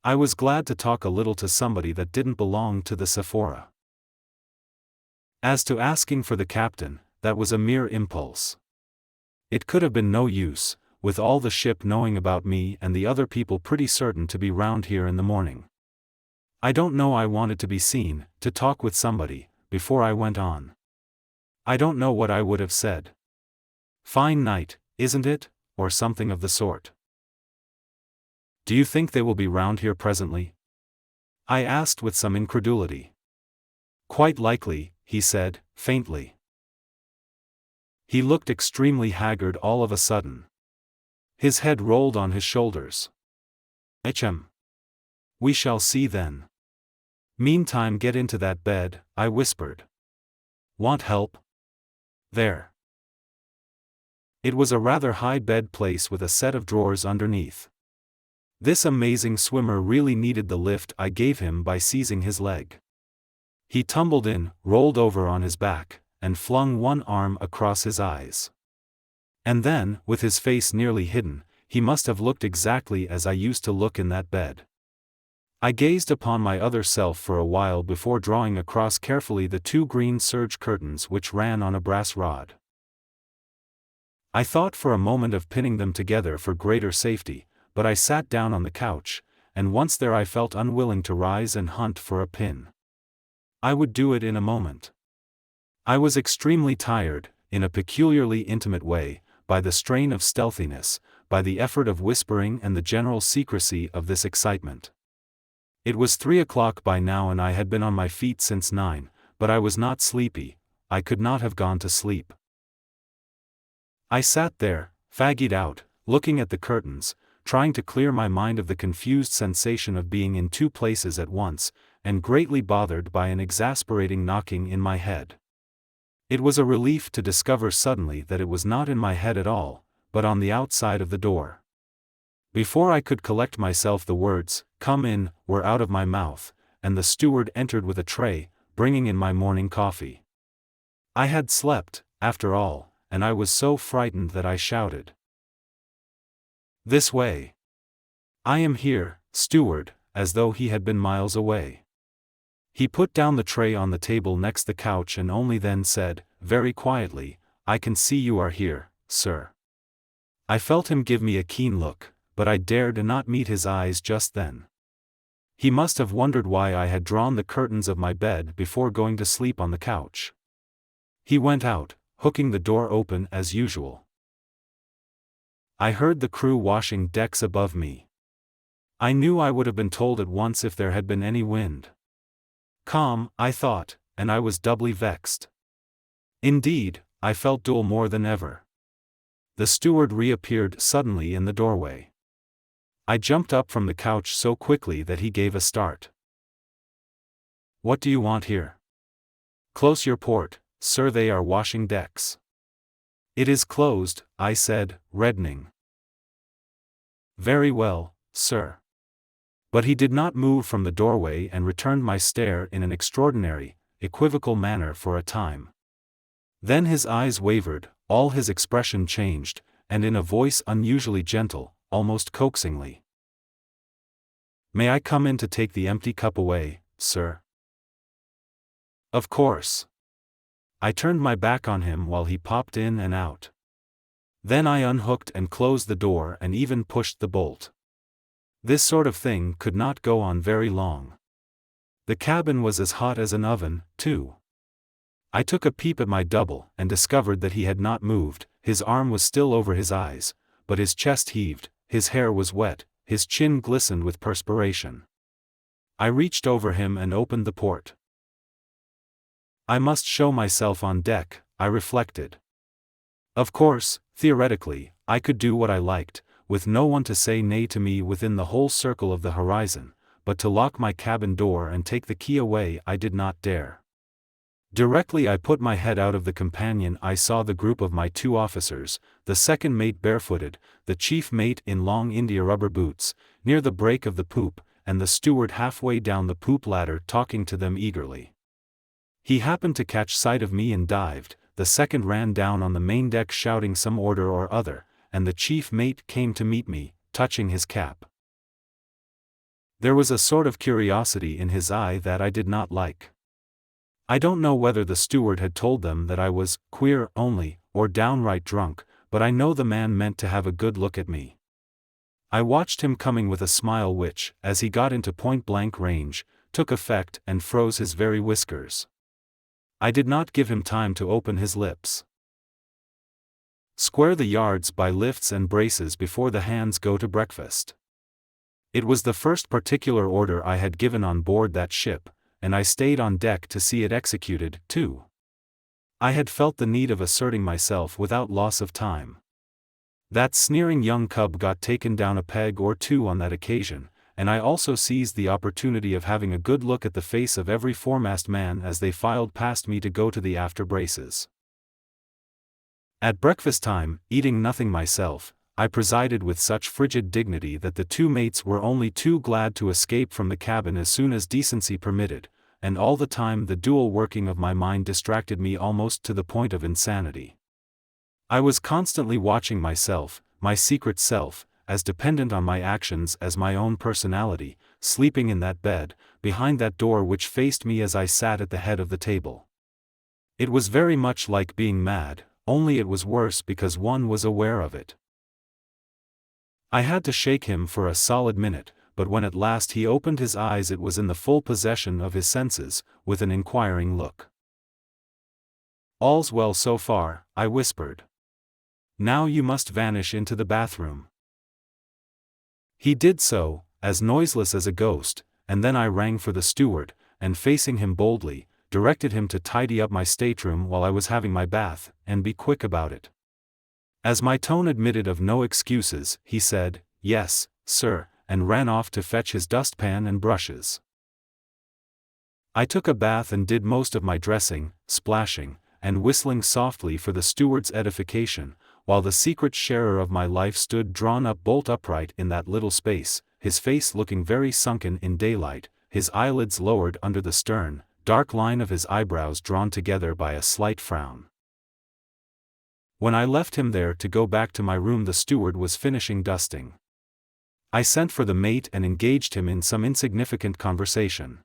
I was glad to talk a little to somebody that didn't belong to the Sephora. As to asking for the captain, that was a mere impulse. It could have been no use, with all the ship knowing about me and the other people pretty certain to be round here in the morning. I don't know, I wanted to be seen, to talk with somebody, before I went on. I don't know what I would have said. "Fine night, isn't it?" or something of the sort. "Do you think they will be round here presently?" I asked with some incredulity. "Quite likely," he said, faintly. He looked extremely haggard all of a sudden. His head rolled on his shoulders. "Hm. We shall see then. Meantime get into that bed," I whispered. "Want help?" "There." It was a rather high bed place with a set of drawers underneath. This amazing swimmer really needed the lift I gave him by seizing his leg. He tumbled in, rolled over on his back, and flung one arm across his eyes. And then, with his face nearly hidden, he must have looked exactly as I used to look in that bed. I gazed upon my other self for a while before drawing across carefully the 2 green serge curtains which ran on a brass rod. I thought for a moment of pinning them together for greater safety, but I sat down on the couch, and once there I felt unwilling to rise and hunt for a pin. I would do it in a moment. I was extremely tired, in a peculiarly intimate way, by the strain of stealthiness, by the effort of whispering and the general secrecy of this excitement. It was 3 o'clock by now and I had been on my feet since 9, but I was not sleepy. I could not have gone to sleep. I sat there, fagged out, looking at the curtains, trying to clear my mind of the confused sensation of being in 2 places at once, and greatly bothered by an exasperating knocking in my head. It was a relief to discover suddenly that it was not in my head at all, but on the outside of the door. Before I could collect myself the words, "Come in," were out of my mouth, and the steward entered with a tray, bringing in my morning coffee. I had slept, after all, and I was so frightened that I shouted. "This way. I am here, steward," as though he had been miles away. He put down the tray on the table next the couch and only then said, very quietly, "I can see you are here, sir." I felt him give me a keen look, but I dared not meet his eyes just then. He must have wondered why I had drawn the curtains of my bed before going to sleep on the couch. He went out, hooking the door open as usual. I heard the crew washing decks above me. I knew I would have been told at once if there had been any wind. Calm, I thought, and I was doubly vexed. Indeed, I felt dull more than ever. The steward reappeared suddenly in the doorway. I jumped up from the couch so quickly that he gave a start. "What do you want here?" "Close your port, sir, they are washing decks." "It is closed," I said, reddening. "Very well, sir." But he did not move from the doorway and returned my stare in an extraordinary, equivocal manner for a time. Then his eyes wavered, all his expression changed, and in a voice unusually gentle, almost coaxingly. "May I come in to take the empty cup away, sir?" "Of course." I turned my back on him while he popped in and out. Then I unhooked and closed the door and even pushed the bolt. This sort of thing could not go on very long. The cabin was as hot as an oven, too. I took a peep at my double and discovered that he had not moved. His arm was still over his eyes, but his chest heaved, his hair was wet, his chin glistened with perspiration. I reached over him and opened the port. I must show myself on deck, I reflected. Of course, theoretically, I could do what I liked, with no one to say nay to me within the whole circle of the horizon, but to lock my cabin door and take the key away I did not dare. Directly I put my head out of the companion I saw the group of my 2 officers, the second mate barefooted, the chief mate in long India rubber boots, near the break of the poop, and the steward halfway down the poop ladder talking to them eagerly. He happened to catch sight of me and dived, the second ran down on the main deck shouting some order or other, and the chief mate came to meet me, touching his cap. There was a sort of curiosity in his eye that I did not like. I don't know whether the steward had told them that I was queer only, or downright drunk, but I know the man meant to have a good look at me. I watched him coming with a smile which, as he got into point-blank range, took effect and froze his very whiskers. I did not give him time to open his lips. Square the yards by lifts and braces before the hands go to breakfast. It was the first particular order I had given on board that ship, and I stayed on deck to see it executed, too. I had felt the need of asserting myself without loss of time. That sneering young cub got taken down a peg or 2 on that occasion, and I also seized the opportunity of having a good look at the face of every foremast man as they filed past me to go to the after braces. At breakfast time, eating nothing myself, I presided with such frigid dignity that the two mates were only too glad to escape from the cabin as soon as decency permitted, and all the time the dual working of my mind distracted me almost to the point of insanity. I was constantly watching myself, my secret self, as dependent on my actions as my own personality, sleeping in that bed, behind that door which faced me as I sat at the head of the table. It was very much like being mad, only it was worse because one was aware of it. I had to shake him for a solid minute, but when at last he opened his eyes it was in the full possession of his senses, with an inquiring look. "All's well so far," I whispered. "Now you must vanish into the bathroom." He did so, as noiseless as a ghost, and then I rang for the steward, and facing him boldly, directed him to tidy up my stateroom while I was having my bath, and be quick about it. As my tone admitted of no excuses, he said, "Yes, sir," and ran off to fetch his dustpan and brushes. I took a bath and did most of my dressing, splashing, and whistling softly for the steward's edification, while the secret sharer of my life stood drawn up bolt upright in that little space, his face looking very sunken in daylight, his eyelids lowered under the stern, dark line of his eyebrows drawn together by a slight frown. When I left him there to go back to my room the steward was finishing dusting. I sent for the mate and engaged him in some insignificant conversation.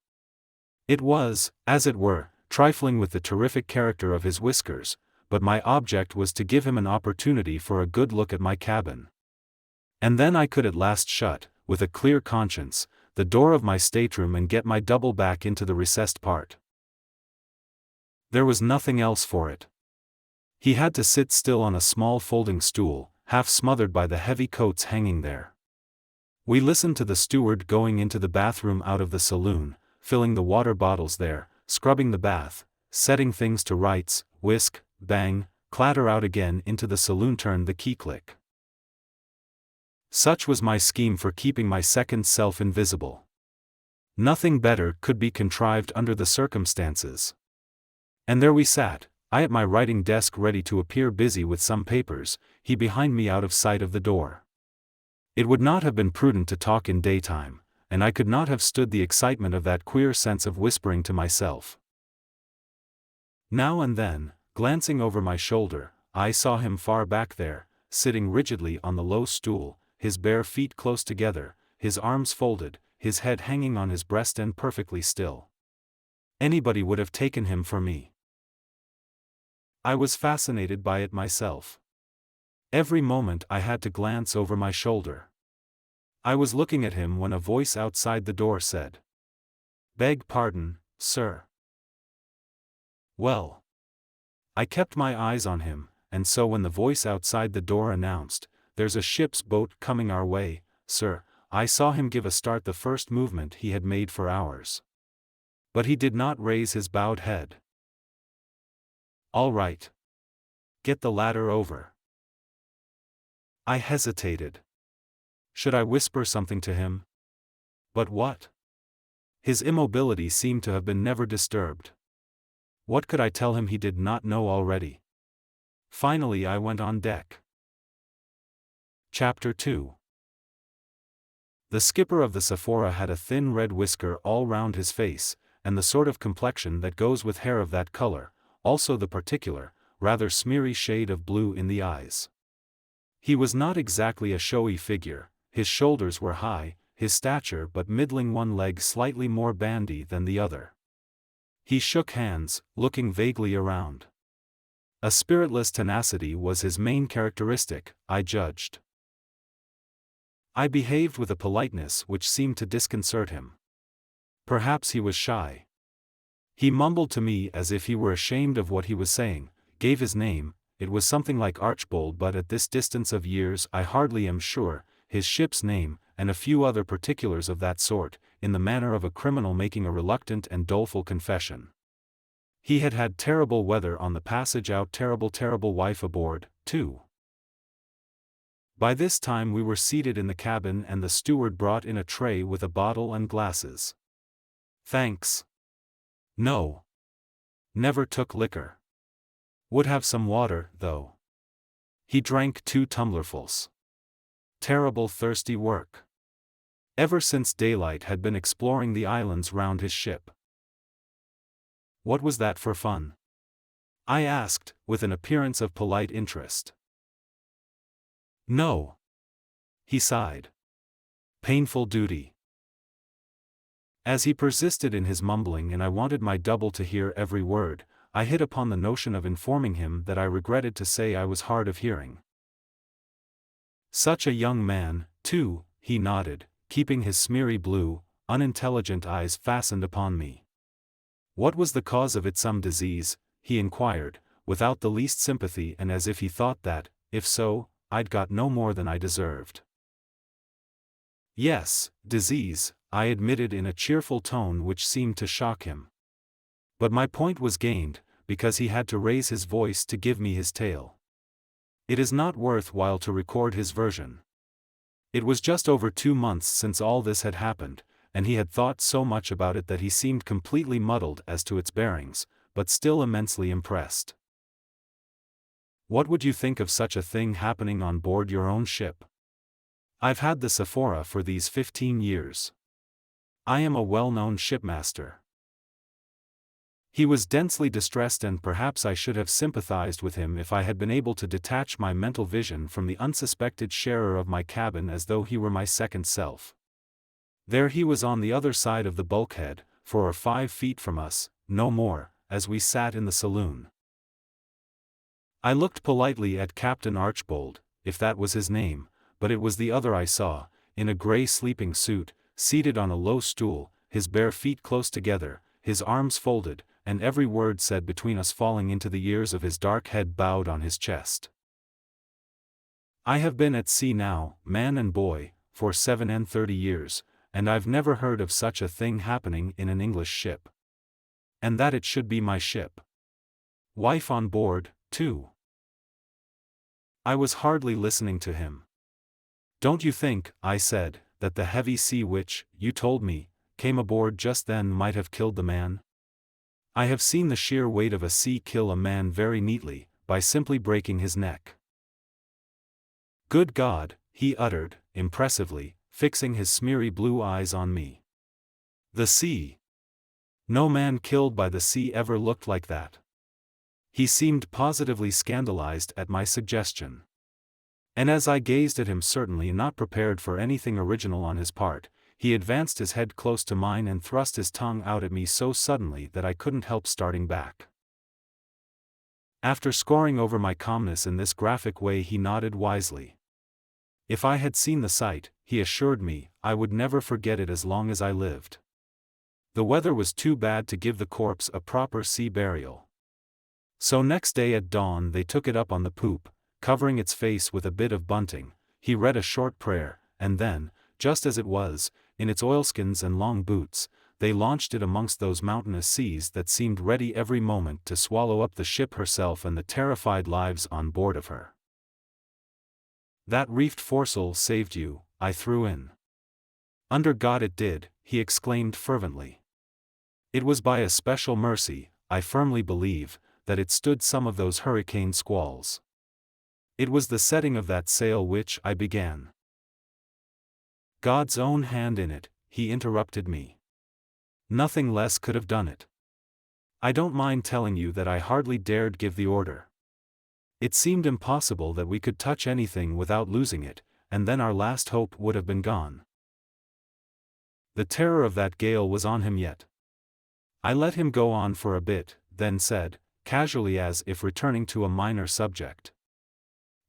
It was, as it were, trifling with the terrific character of his whiskers, but my object was to give him an opportunity for a good look at my cabin. And then I could at last shut, with a clear conscience, the door of my stateroom and get my double back into the recessed part. There was nothing else for it. He had to sit still on a small folding stool, half smothered by the heavy coats hanging there. We listened to the steward going into the bathroom out of the saloon, filling the water bottles there, scrubbing the bath, setting things to rights, whisk, bang, clatter out again into the saloon, turn the key, click. Such was my scheme for keeping my second self invisible. Nothing better could be contrived under the circumstances. And there we sat, I at my writing desk ready to appear busy with some papers, he behind me out of sight of the door. It would not have been prudent to talk in daytime, and I could not have stood the excitement of that queer sense of whispering to myself. Now and then, glancing over my shoulder, I saw him far back there, sitting rigidly on the low stool, his bare feet close together, his arms folded, his head hanging on his breast and perfectly still. Anybody would have taken him for me. I was fascinated by it myself. Every moment I had to glance over my shoulder. I was looking at him when a voice outside the door said, "Beg pardon, sir." Well, I kept my eyes on him, and so when the voice outside the door announced, "There's a ship's boat coming our way, sir," I saw him give a start, the first movement he had made for hours. But he did not raise his bowed head. "All right. Get the ladder over." I hesitated. Should I whisper something to him? But what? His immobility seemed to have been never disturbed. What could I tell him he did not know already? Finally I went on deck. Chapter 2. The skipper of the Sephora had a thin red whisker all round his face, and the sort of complexion that goes with hair of that color, also the particular, rather smeary shade of blue in the eyes. He was not exactly a showy figure, his shoulders were high, his stature but middling, one leg slightly more bandy than the other. He shook hands, looking vaguely around. A spiritless tenacity was his main characteristic, I judged. I behaved with a politeness which seemed to disconcert him. Perhaps he was shy. He mumbled to me as if he were ashamed of what he was saying, gave his name, it was something like Archbold, but at this distance of years I hardly am sure, his ship's name, and a few other particulars of that sort, in the manner of a criminal making a reluctant and doleful confession. He had had terrible weather on the passage out, terrible wife aboard, too. By this time we were seated in the cabin and the steward brought in a tray with a bottle and glasses. Thanks. No. Never took liquor. Would have some water, though. He drank 2 tumblerfuls. Terrible thirsty work. Ever since daylight had been exploring the islands round his ship. What was that for fun? I asked, with an appearance of polite interest. No. He sighed. Painful duty. As he persisted in his mumbling and I wanted my double to hear every word, I hit upon the notion of informing him that I regretted to say I was hard of hearing. Such a young man, too, he nodded, keeping his smeary blue, unintelligent eyes fastened upon me. What was the cause of it? Some disease, he inquired, without the least sympathy and as if he thought that, if so, I'd got no more than I deserved. Yes, disease, I admitted in a cheerful tone which seemed to shock him. But my point was gained, because he had to raise his voice to give me his tale. It is not worth while to record his version. It was just over 2 months since all this had happened, and he had thought so much about it that he seemed completely muddled as to its bearings, but still immensely impressed. What would you think of such a thing happening on board your own ship? I've had the Sephora for these 15 years. I am a well-known shipmaster. He was densely distressed and perhaps I should have sympathized with him if I had been able to detach my mental vision from the unsuspected sharer of my cabin as though he were my second self. There he was on the other side of the bulkhead, 4 or 5 feet from us, no more, as we sat in the saloon. I looked politely at Captain Archbold, if that was his name, but it was the other I saw, in a grey sleeping suit, seated on a low stool, his bare feet close together, his arms folded, and every word said between us falling into the ears of his dark head bowed on his chest. I have been at sea now, man and boy, for 37 years, and I've never heard of such a thing happening in an English ship. And that it should be my ship. Wife on board, too. I was hardly listening to him. Don't you think, I said, that the heavy sea which, you told me, came aboard just then might have killed the man? I have seen the sheer weight of a sea kill a man very neatly, by simply breaking his neck. Good God, he uttered, impressively, fixing his smeary blue eyes on me. The sea. No man killed by the sea ever looked like that. He seemed positively scandalized at my suggestion. And as I gazed at him, certainly not prepared for anything original on his part, he advanced his head close to mine and thrust his tongue out at me so suddenly that I couldn't help starting back. After scoring over my calmness in this graphic way, he nodded wisely. If I had seen the sight, he assured me, I would never forget it as long as I lived. The weather was too bad to give the corpse a proper sea burial. So next day at dawn they took it up on the poop, covering its face with a bit of bunting. He read a short prayer, and then, just as it was, in its oilskins and long boots, they launched it amongst those mountainous seas that seemed ready every moment to swallow up the ship herself and the terrified lives on board of her. That reefed foresail saved you, I threw in. Under God it did, he exclaimed fervently. It was by a special mercy, I firmly believe, that it stood some of those hurricane squalls. It was the setting of that sail which I began. God's own hand in it, he interrupted me. Nothing less could have done it. I don't mind telling you that I hardly dared give the order. It seemed impossible that we could touch anything without losing it, and then our last hope would have been gone. The terror of that gale was on him yet. I let him go on for a bit, then said, casually as if returning to a minor subject.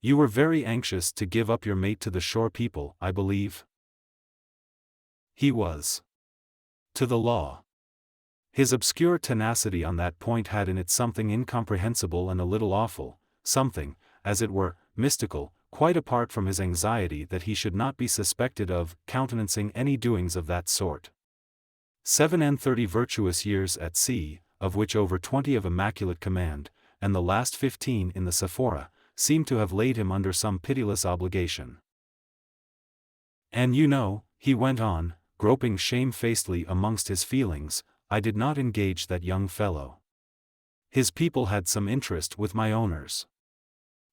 You were very anxious to give up your mate to the shore people, I believe? He was. To the law. His obscure tenacity on that point had in it something incomprehensible and a little awful, something, as it were, mystical, quite apart from his anxiety that he should not be suspected of countenancing any doings of that sort. 37 virtuous years at sea, of which over 20 of immaculate command, and the last 15 in the Sephora, seemed to have laid him under some pitiless obligation. And you know, he went on, groping shamefacedly amongst his feelings, I did not engage that young fellow. His people had some interest with my owners.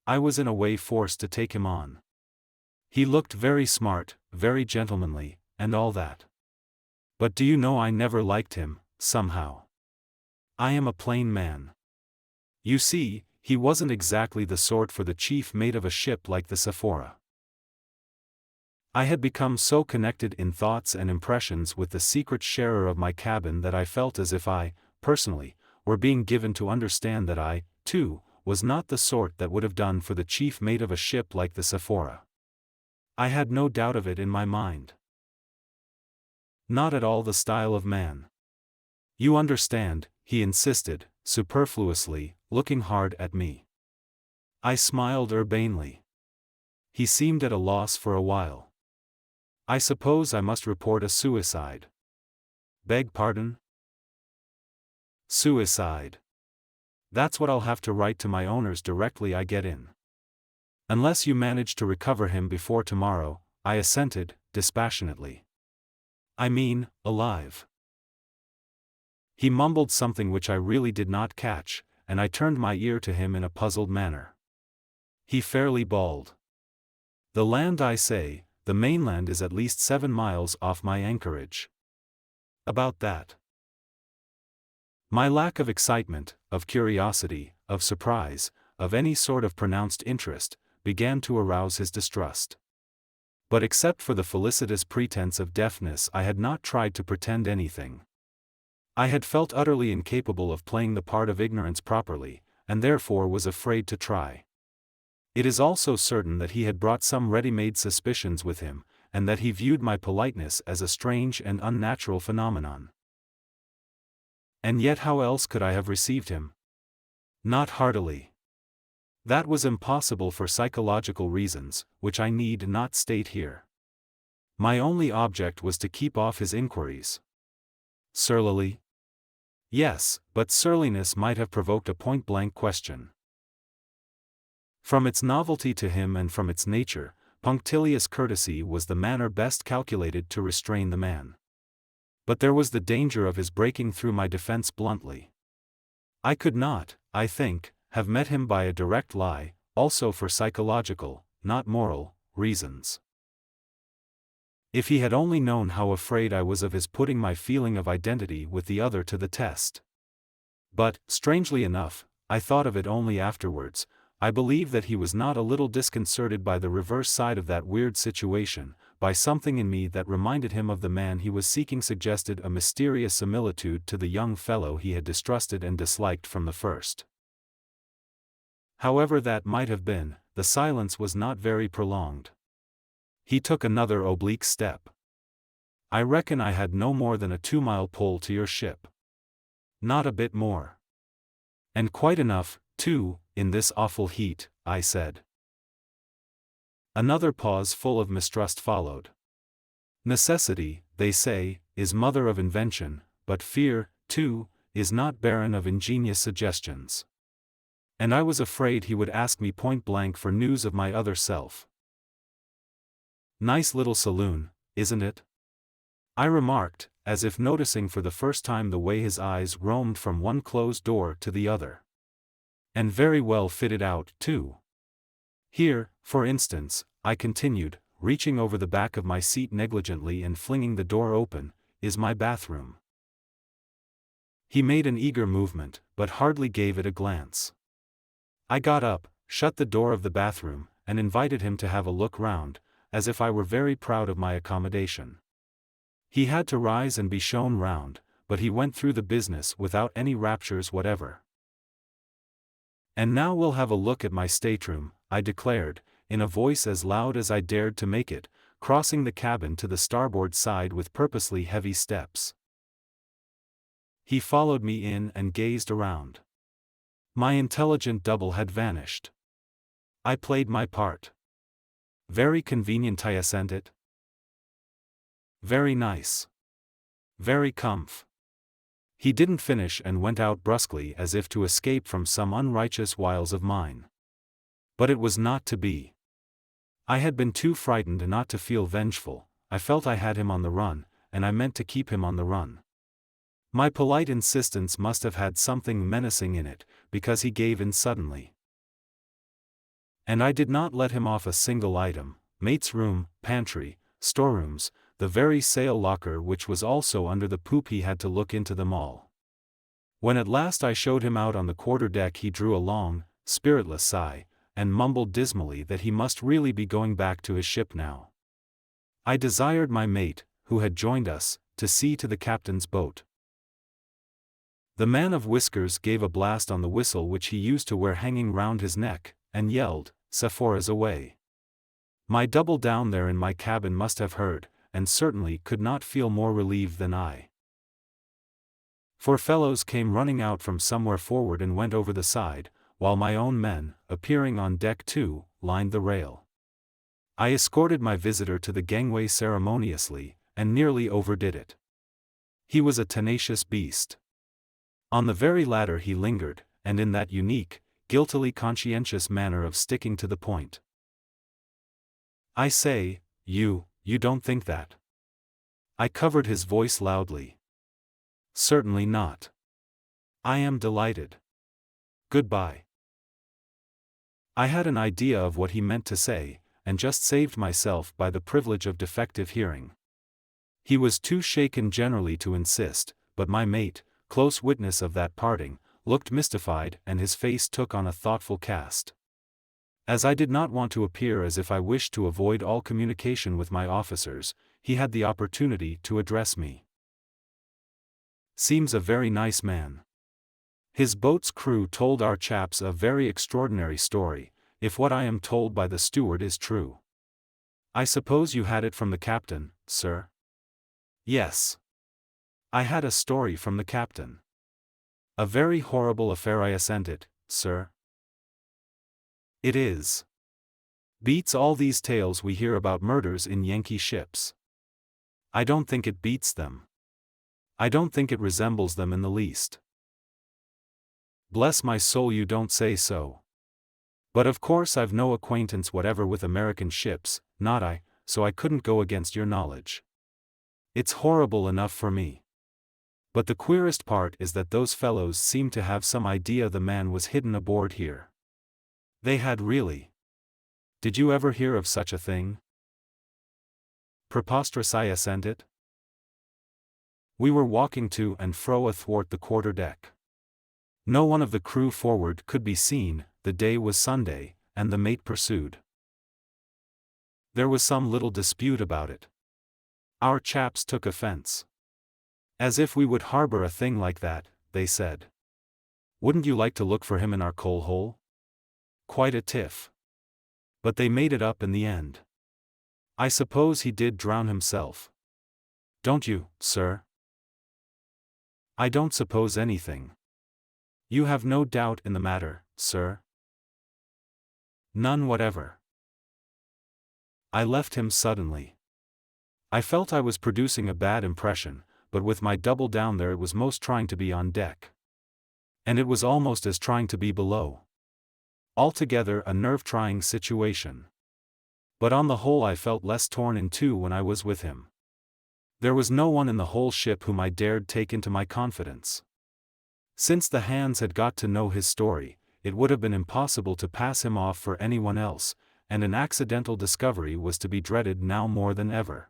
I was in a way forced to take him on. He looked very smart, very gentlemanly, and all that. But do you know I never liked him, somehow. I am a plain man. You see, he wasn't exactly the sort for the chief mate of a ship like the Sephora. I had become so connected in thoughts and impressions with the secret sharer of my cabin that I felt as if I, personally, were being given to understand that I, too, was not the sort that would have done for the chief mate of a ship like the Sephora. I had no doubt of it in my mind. Not at all the style of man. You understand, he insisted, superfluously, looking hard at me. I smiled urbanely. He seemed at a loss for a while. I suppose I must report a suicide. Beg pardon? Suicide. That's what I'll have to write to my owners directly I get in. Unless you manage to recover him before tomorrow, I assented, dispassionately. I mean, alive. He mumbled something which I really did not catch, and I turned my ear to him in a puzzled manner. He fairly bawled. The land, I say, the mainland is at least 7 miles off my anchorage. About that. My lack of excitement, of curiosity, of surprise, of any sort of pronounced interest, began to arouse his distrust. But except for the felicitous pretense of deafness, I had not tried to pretend anything. I had felt utterly incapable of playing the part of ignorance properly, and therefore was afraid to try. It is also certain that he had brought some ready-made suspicions with him, and that he viewed my politeness as a strange and unnatural phenomenon. And yet how else could I have received him? Not heartily. That was impossible for psychological reasons, which I need not state here. My only object was to keep off his inquiries. Surlily? Yes, but surliness might have provoked a point-blank question. From its novelty to him and from its nature, punctilious courtesy was the manner best calculated to restrain the man. But there was the danger of his breaking through my defense bluntly. I could not, I think, have met him by a direct lie, also for psychological, not moral, reasons. If he had only known how afraid I was of his putting my feeling of identity with the other to the test. But, strangely enough, I thought of it only afterwards. I believe that he was not a little disconcerted by the reverse side of that weird situation, by something in me that reminded him of the man he was seeking suggested a mysterious similitude to the young fellow he had distrusted and disliked from the first. However that might have been, the silence was not very prolonged. He took another oblique step. I reckon I had no more than a 2-mile pull to your ship. Not a bit more. And quite enough, too, in this awful heat, I said. Another pause full of mistrust followed. Necessity, they say, is mother of invention, but fear, too, is not barren of ingenious suggestions. And I was afraid he would ask me point-blank for news of my other self. Nice little saloon, isn't it? I remarked, as if noticing for the first time the way his eyes roamed from one closed door to the other. And very well fitted out, too. Here, for instance, I continued, reaching over the back of my seat negligently and flinging the door open, is my bathroom. He made an eager movement, but hardly gave it a glance. I got up, shut the door of the bathroom, and invited him to have a look round, as if I were very proud of my accommodation. He had to rise and be shown round, but he went through the business without any raptures whatever. And now we'll have a look at my stateroom, I declared, in a voice as loud as I dared to make it, crossing the cabin to the starboard side with purposely heavy steps. He followed me in and gazed around. My intelligent double had vanished. I played my part. Very convenient, isn't it? Very nice. Very comf. He didn't finish and went out brusquely as if to escape from some unrighteous wiles of mine. But it was not to be. I had been too frightened not to feel vengeful. I felt I had him on the run, and I meant to keep him on the run. My polite insistence must have had something menacing in it, because he gave in suddenly. And I did not let him off a single item: mate's room, pantry, storerooms, the very sail locker which was also under the poop. He had to look into them all. When at last I showed him out on the quarter-deck, he drew a long, spiritless sigh, and mumbled dismally that he must really be going back to his ship now. I desired my mate, who had joined us, to see to the captain's boat. The man of whiskers gave a blast on the whistle which he used to wear hanging round his neck, and yelled, "Sephora's away." My double down there in my cabin must have heard, and certainly could not feel more relieved than I. 4 fellows came running out from somewhere forward and went over the side, while my own men, appearing on deck too, lined the rail. I escorted my visitor to the gangway ceremoniously, and nearly overdid it. He was a tenacious beast. On the very ladder he lingered, and in that unique, guiltily conscientious manner of sticking to the point. "I say, you don't think that?" I covered his voice loudly. "Certainly not. I am delighted. Goodbye." I had an idea of what he meant to say, and just saved myself by the privilege of defective hearing. He was too shaken generally to insist, but my mate, close witness of that parting, looked mystified and his face took on a thoughtful cast. As I did not want to appear as if I wished to avoid all communication with my officers, he had the opportunity to address me. "Seems a very nice man. His boat's crew told our chaps a very extraordinary story, if what I am told by the steward is true." "I suppose you had it from the captain, sir?" "Yes. I had a story from the captain. A very horrible affair, I assented, sir." "It is. Beats all these tales we hear about murders in Yankee ships. I don't think it beats them. I don't think it resembles them in the least." "Bless my soul, you don't say so. But of course I've no acquaintance whatever with American ships, not I, so I couldn't go against your knowledge. It's horrible enough for me. But the queerest part is that those fellows seem to have some idea the man was hidden aboard here. They had really. Did you ever hear of such a thing?" "Preposterous," I assented. We were walking to and fro athwart the quarter-deck. No one of the crew forward could be seen. The day was Sunday, and the mate pursued. There was some little dispute about it. Our chaps took offense. "As if we would harbor a thing like that," they said. "Wouldn't you like to look for him in our coal hole?" Quite a tiff. But they made it up in the end. I suppose he did drown himself. Don't you, sir? I don't suppose anything. You have no doubt in the matter, sir? None whatever. I left him suddenly. I felt I was producing a bad impression, but with my double down there it was most trying to be on deck. And it was almost as trying to be below. Altogether a nerve-trying situation. But on the whole I felt less torn in two when I was with him. There was no one in the whole ship whom I dared take into my confidence. Since the hands had got to know his story, it would have been impossible to pass him off for anyone else, and an accidental discovery was to be dreaded now more than ever.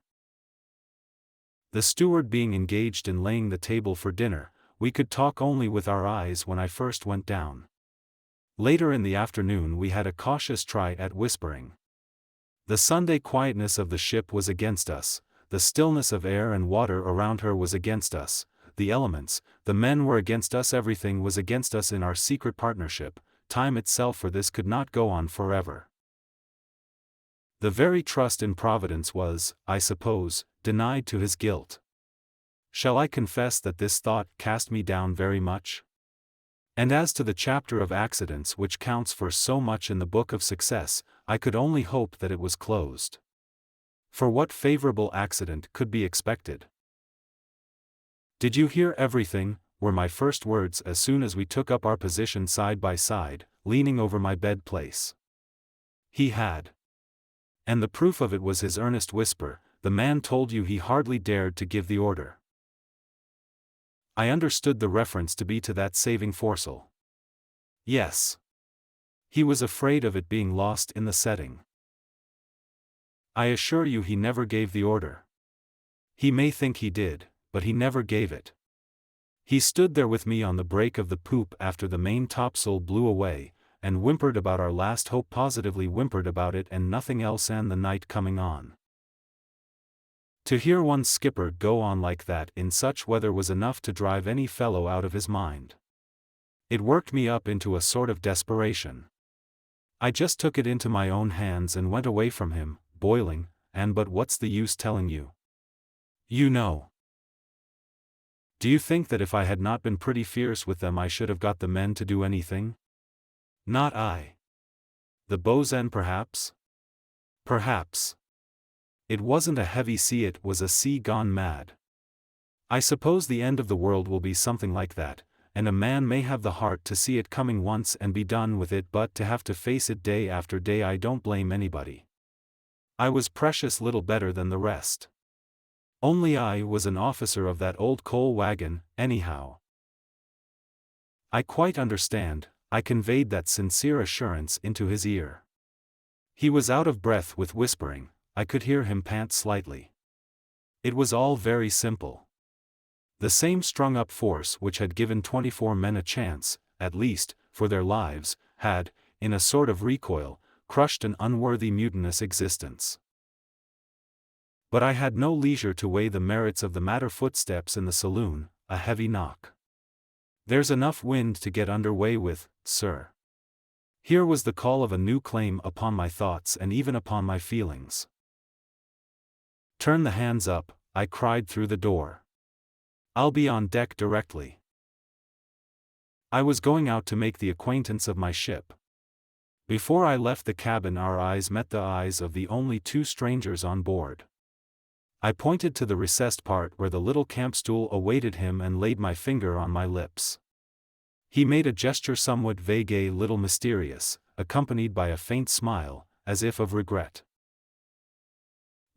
The steward being engaged in laying the table for dinner, we could talk only with our eyes when I first went down. Later in the afternoon we had a cautious try at whispering. The Sunday quietness of the ship was against us, the stillness of air and water around her was against us, the elements, the men were against us, everything was against us in our secret partnership. Time itself for this could not go on forever. The very trust in Providence was, I suppose, denied to his guilt. Shall I confess that this thought cast me down very much? And as to the chapter of accidents which counts for so much in the book of success, I could only hope that it was closed. For what favorable accident could be expected? "Did you hear everything?" were my first words as soon as we took up our position side by side, leaning over my bed place. He had. And the proof of it was his earnest whisper, "The man told you he hardly dared to give the order." I understood the reference to be to that saving foresail. Yes. He was afraid of it being lost in the setting. I assure you he never gave the order. He may think he did, but he never gave it. He stood there with me on the break of the poop after the main topsail blew away, and whimpered about our last hope, positively whimpered about it and nothing else, and the night coming on. To hear one's skipper go on like that in such weather was enough to drive any fellow out of his mind. It worked me up into a sort of desperation. I just took it into my own hands and went away from him, boiling, but what's the use telling you? You know. Do you think that if I had not been pretty fierce with them I should have got the men to do anything? Not I. The bosun perhaps? Perhaps. It wasn't a heavy sea, it was a sea gone mad. I suppose the end of the world will be something like that, and a man may have the heart to see it coming once and be done with it, but to have to face it day after day, I don't blame anybody. I was precious little better than the rest. Only I was an officer of that old coal wagon, anyhow. I quite understand, I conveyed that sincere assurance into his ear. He was out of breath with whispering, I could hear him pant slightly. It was all very simple. The same strung-up force which had given 24 men a chance, at least, for their lives, had, in a sort of recoil, crushed an unworthy mutinous existence. But I had no leisure to weigh the merits of the matter. Footsteps in the saloon, a heavy knock. There's enough wind to get under way with, sir. Here was the call of a new claim upon my thoughts and even upon my feelings. Turn the hands up, I cried through the door. I'll be on deck directly. I was going out to make the acquaintance of my ship. Before I left the cabin our eyes met the eyes of the only two strangers on board. I pointed to the recessed part where the little camp stool awaited him and laid my finger on my lips. He made a gesture somewhat vague, a little mysterious, accompanied by a faint smile, as if of regret.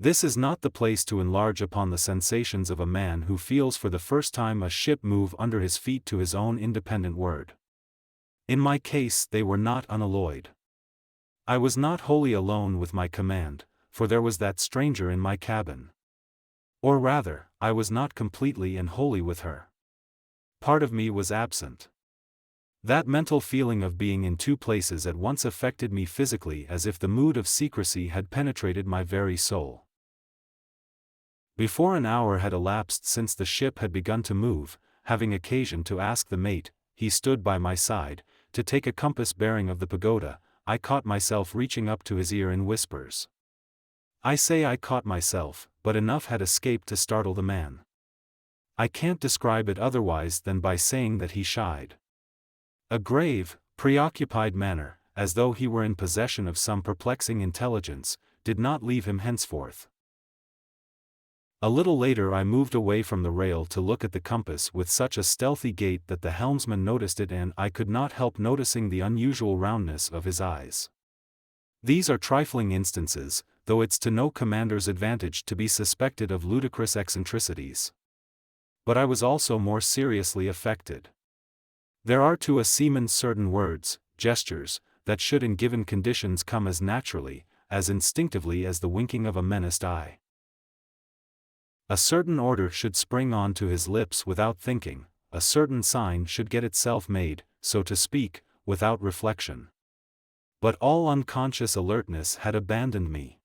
This is not the place to enlarge upon the sensations of a man who feels for the first time a ship move under his feet to his own independent word. In my case they were not unalloyed. I was not wholly alone with my command, for there was that stranger in my cabin. Or rather, I was not completely and wholly with her. Part of me was absent. That mental feeling of being in two places at once affected me physically as if the mood of secrecy had penetrated my very soul. Before an hour had elapsed since the ship had begun to move, having occasion to ask the mate, he stood by my side, to take a compass bearing of the pagoda. I caught myself reaching up to his ear in whispers. I say I caught myself, but enough had escaped to startle the man. I can't describe it otherwise than by saying that he shied. A grave, preoccupied manner, as though he were in possession of some perplexing intelligence, did not leave him henceforth. A little later I moved away from the rail to look at the compass with such a stealthy gait that the helmsman noticed it, and I could not help noticing the unusual roundness of his eyes. These are trifling instances, though it's to no commander's advantage to be suspected of ludicrous eccentricities. But I was also more seriously affected. There are to a seaman certain words, gestures, that should in given conditions come as naturally, as instinctively as the winking of a menaced eye. A certain order should spring on to his lips without thinking, a certain sign should get itself made, so to speak, without reflection. But all unconscious alertness had abandoned me.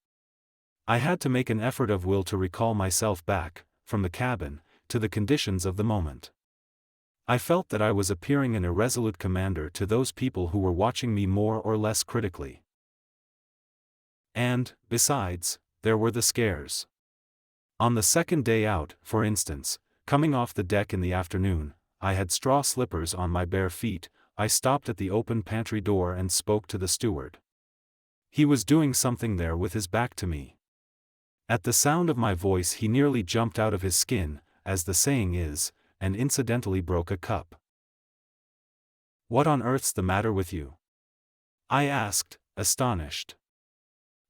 I had to make an effort of will to recall myself back, from the cabin, to the conditions of the moment. I felt that I was appearing an irresolute commander to those people who were watching me more or less critically. And, besides, there were the scares. On the second day out, for instance, coming off the deck in the afternoon, I had straw slippers on my bare feet. I stopped at the open pantry door and spoke to the steward. He was doing something there with his back to me. At the sound of my voice he nearly jumped out of his skin, as the saying is, and incidentally broke a cup. "What on earth's the matter with you?" I asked, astonished.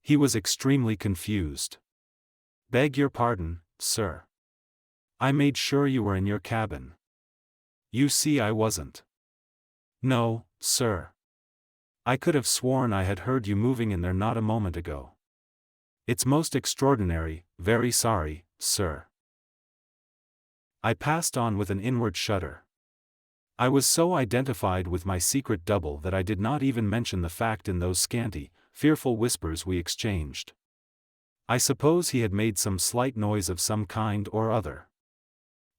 He was extremely confused. "Beg your pardon, sir. I made sure you were in your cabin." "You see I wasn't." "No, sir. I could have sworn I had heard you moving in there not a moment ago. It's most extraordinary, very sorry, sir. I passed on with an inward shudder. I was so identified with my secret double that I did not even mention the fact in those scanty, fearful whispers we exchanged. I suppose he had made some slight noise of some kind or other.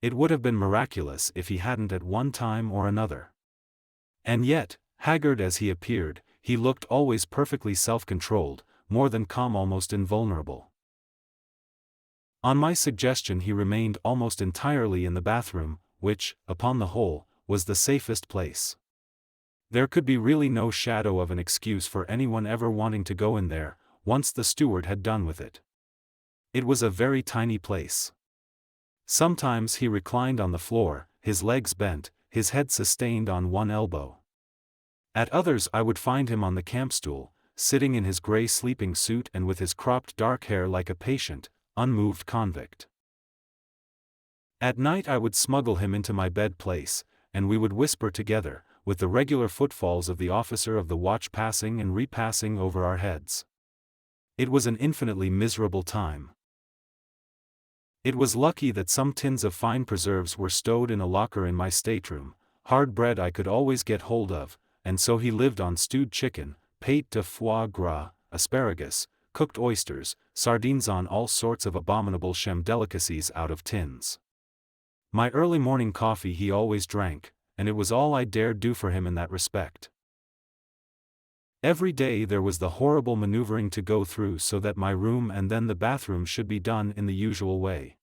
It would have been miraculous if he hadn't at one time or another. And yet, haggard as he appeared, he looked always perfectly self-controlled, more than calm, almost invulnerable. On my suggestion he remained almost entirely in the bathroom, which, upon the whole, was the safest place. There could be really no shadow of an excuse for anyone ever wanting to go in there, once the steward had done with it. It was a very tiny place. Sometimes he reclined on the floor, his legs bent, his head sustained on one elbow. At others I would find him on the campstool, sitting in his gray sleeping suit and with his cropped dark hair like a patient, unmoved convict. At night I would smuggle him into my bed place, and we would whisper together, with the regular footfalls of the officer of the watch passing and repassing over our heads. It was an infinitely miserable time. It was lucky that some tins of fine preserves were stowed in a locker in my stateroom, hard bread I could always get hold of, and so he lived on stewed chicken, pate de foie gras, asparagus, cooked oysters, sardines, on all sorts of abominable shem delicacies out of tins. My early morning coffee he always drank, and it was all I dared do for him in that respect. Every day there was the horrible maneuvering to go through so that my room and then the bathroom should be done in the usual way.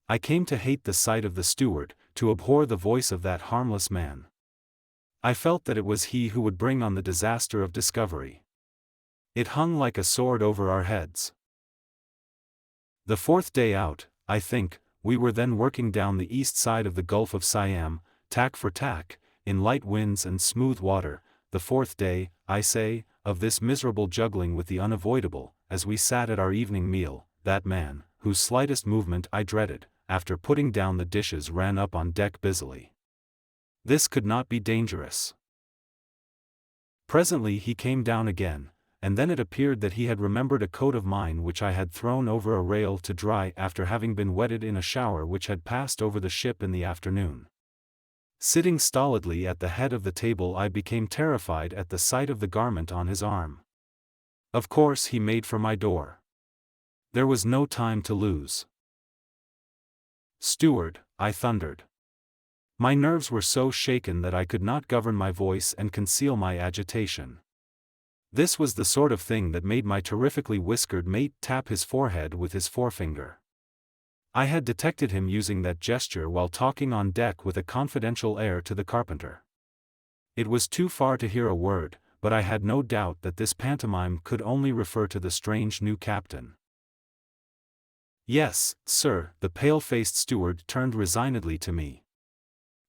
I came to hate the sight of the steward, to abhor the voice of that harmless man. I felt that it was he who would bring on the disaster of discovery. It hung like a sword over our heads. The fourth day out, I think, we were then working down the east side of the Gulf of Siam, tack for tack, in light winds and smooth water, the fourth day, I say, of this miserable juggling with the unavoidable, as we sat at our evening meal, that man, whose slightest movement I dreaded, after putting down the dishes ran up on deck busily. This could not be dangerous. Presently he came down again, and then it appeared that he had remembered a coat of mine which I had thrown over a rail to dry after having been wetted in a shower which had passed over the ship in the afternoon. Sitting stolidly at the head of the table I became terrified at the sight of the garment on his arm. Of course he made for my door. There was no time to lose. "Steward," I thundered. My nerves were so shaken that I could not govern my voice and conceal my agitation. This was the sort of thing that made my terrifically whiskered mate tap his forehead with his forefinger. I had detected him using that gesture while talking on deck with a confidential air to the carpenter. It was too far to hear a word, but I had no doubt that this pantomime could only refer to the strange new captain. "Yes, sir," the pale-faced steward turned resignedly to me.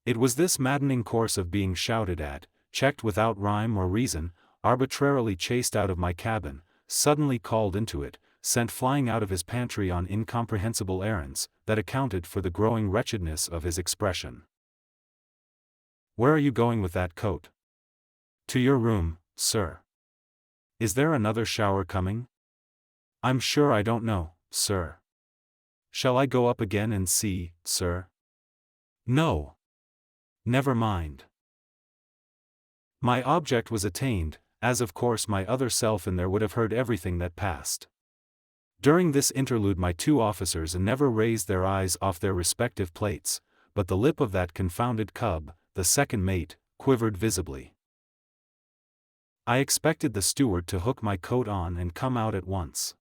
It was this maddening course of being shouted at, checked without rhyme or reason, arbitrarily chased out of my cabin, suddenly called into it, sent flying out of his pantry on incomprehensible errands, that accounted for the growing wretchedness of his expression. "Where are you going with that coat?" "To your room, sir." "Is there another shower coming?" "I'm sure I don't know, sir." "Shall I go up again and see, sir?" "No. Never mind." My object was attained, as of course my other self in there would have heard everything that passed. During this interlude my two officers never raised their eyes off their respective plates, but the lip of that confounded cub, the second mate, quivered visibly. I expected the steward to hook my coat on and come out at once.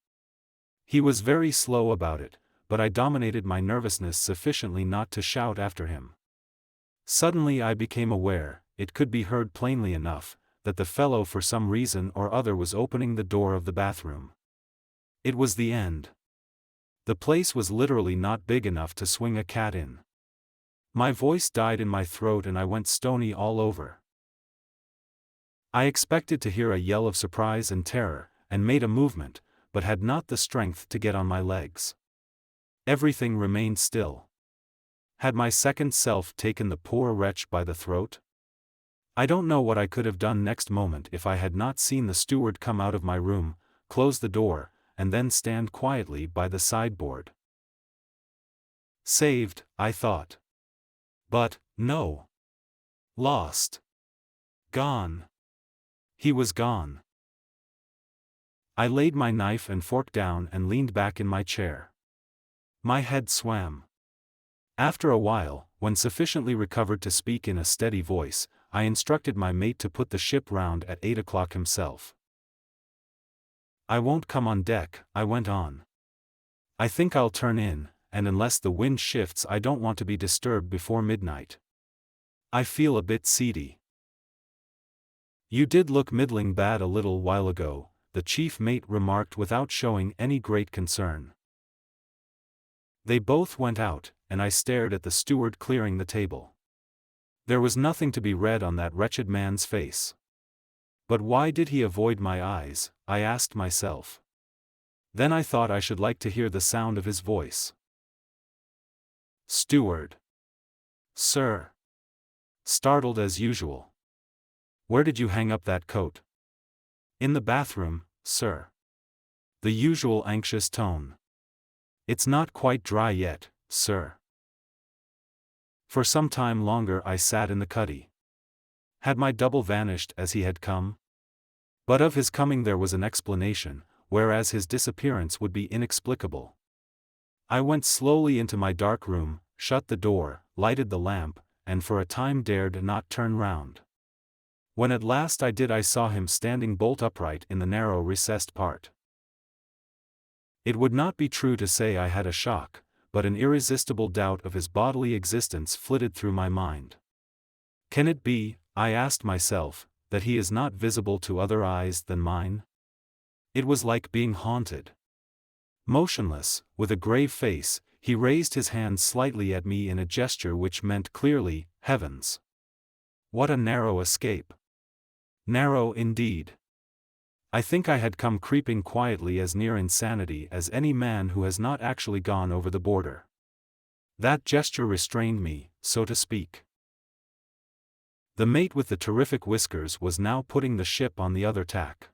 He was very slow about it, but I dominated my nervousness sufficiently not to shout after him. Suddenly I became aware, it could be heard plainly enough, that the fellow for some reason or other was opening the door of the bathroom. It was the end. The place was literally not big enough to swing a cat in. My voice died in my throat and I went stony all over. I expected to hear a yell of surprise and terror, and made a movement, but had not the strength to get on my legs. Everything remained still. Had my second self taken the poor wretch by the throat? I don't know what I could have done next moment if I had not seen the steward come out of my room, close the door, and then stand quietly by the sideboard. Saved, I thought. But, no. Lost. Gone. He was gone. I laid my knife and fork down and leaned back in my chair. My head swam. After a while, when sufficiently recovered to speak in a steady voice, I instructed my mate to put the ship round at 8 o'clock himself. I won't come on deck, I went on. I think I'll turn in, and unless the wind shifts I don't want to be disturbed before midnight. I feel a bit seedy. You did look middling bad a little while ago, the chief mate remarked without showing any great concern. They both went out, and I stared at the steward clearing the table. There was nothing to be read on that wretched man's face. But why did he avoid my eyes, I asked myself. Then I thought I should like to hear the sound of his voice. Steward. Sir. Startled as usual. Where did you hang up that coat? In the bathroom, sir. The usual anxious tone. It's not quite dry yet, sir. For some time longer I sat in the cuddy. Had my double vanished as he had come? But of his coming there was an explanation, whereas his disappearance would be inexplicable. I went slowly into my dark room, shut the door, lighted the lamp, and for a time dared not turn round. When at last I did, I saw him standing bolt upright in the narrow recessed part. It would not be true to say I had a shock, but an irresistible doubt of his bodily existence flitted through my mind. Can it be, I asked myself, that he is not visible to other eyes than mine? It was like being haunted. Motionless, with a grave face, he raised his hand slightly at me in a gesture which meant clearly, heavens! What a narrow escape! Narrow indeed. I think I had come creeping quietly as near insanity as any man who has not actually gone over the border. That gesture restrained me, so to speak. The mate with the terrific whiskers was now putting the ship on the other tack.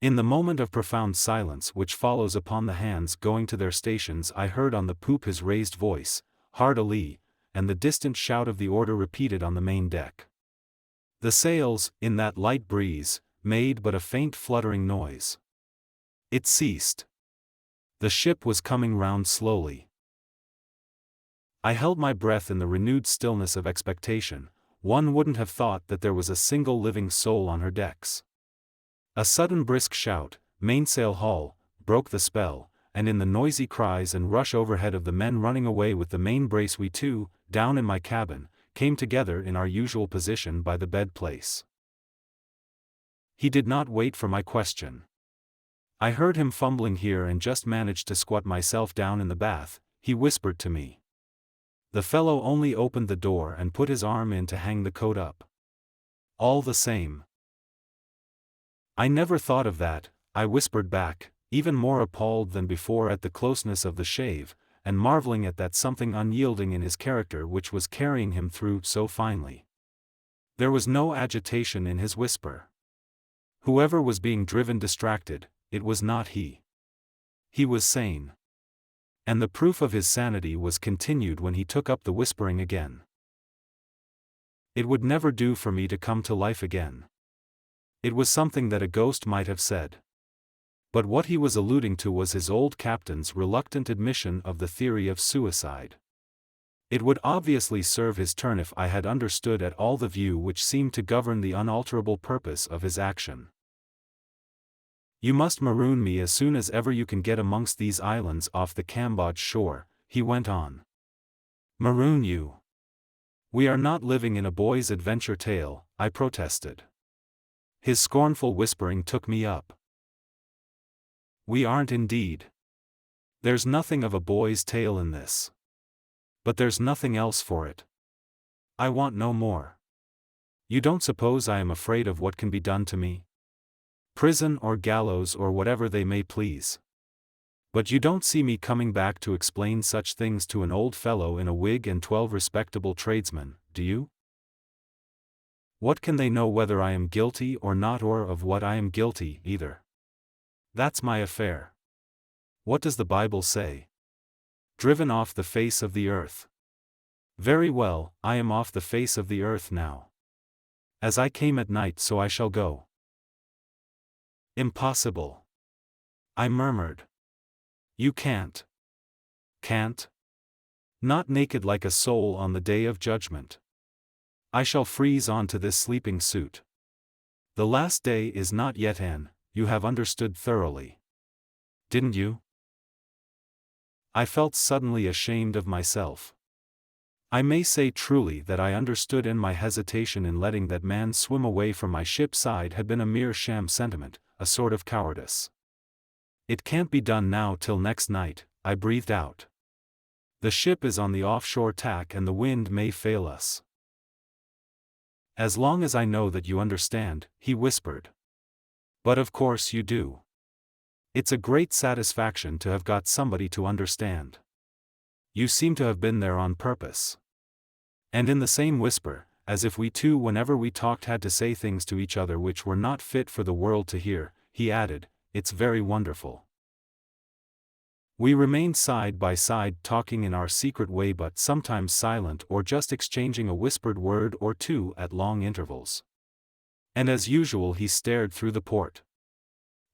In the moment of profound silence which follows upon the hands going to their stations, I heard on the poop his raised voice, hard alee, and the distant shout of the order repeated on the main deck. The sails, in that light breeze, made but a faint fluttering noise. It ceased. The ship was coming round slowly. I held my breath in the renewed stillness of expectation. One wouldn't have thought that there was a single living soul on her decks. A sudden brisk shout, mainsail haul, broke the spell, and in the noisy cries and rush overhead of the men running away with the main brace we two, down in my cabin, came together in our usual position by the bed place. He did not wait for my question. I heard him fumbling here and just managed to squat myself down in the bath. He whispered to me. The fellow only opened the door and put his arm in to hang the coat up. All the same. I never thought of that, I whispered back, even more appalled than before at the closeness of the shave, and marveling at that something unyielding in his character which was carrying him through so finely. There was no agitation in his whisper. Whoever was being driven distracted, it was not he. He was sane. And the proof of his sanity was continued when he took up the whispering again. It would never do for me to come to life again. It was something that a ghost might have said. But what he was alluding to was his old captain's reluctant admission of the theory of suicide. It would obviously serve his turn if I had understood at all the view which seemed to govern the unalterable purpose of his action. You must maroon me as soon as ever you can get amongst these islands off the Cambodge shore, he went on. Maroon you? We are not living in a boy's adventure tale, I protested. His scornful whispering took me up. We aren't indeed. There's nothing of a boy's tale in this. But there's nothing else for it. I want no more. You don't suppose I am afraid of what can be done to me? Prison or gallows or whatever they may please. But you don't see me coming back to explain such things to an old fellow in a wig and 12 respectable tradesmen, do you? What can they know whether I am guilty or not, or of what I am guilty, either? That's my affair. What does the Bible say? Driven off the face of the earth. Very well, I am off the face of the earth now. As I came at night, so I shall go. Impossible. I murmured. You can't. Can't? Not naked like a soul on the day of judgment. I shall freeze onto this sleeping suit. The last day is not yet in, you have understood thoroughly. Didn't you? I felt suddenly ashamed of myself. I may say truly that I understood, and my hesitation in letting that man swim away from my ship's side had been a mere sham sentiment, a sort of cowardice. It can't be done now till next night, I breathed out. The ship is on the offshore tack and the wind may fail us. As long as I know that you understand, he whispered. But of course you do. It's a great satisfaction to have got somebody to understand. You seem to have been there on purpose. And in the same whisper, as if we two whenever we talked had to say things to each other which were not fit for the world to hear, he added, "It's very wonderful." We remained side by side talking in our secret way, but sometimes silent or just exchanging a whispered word or two at long intervals. And as usual he stared through the port.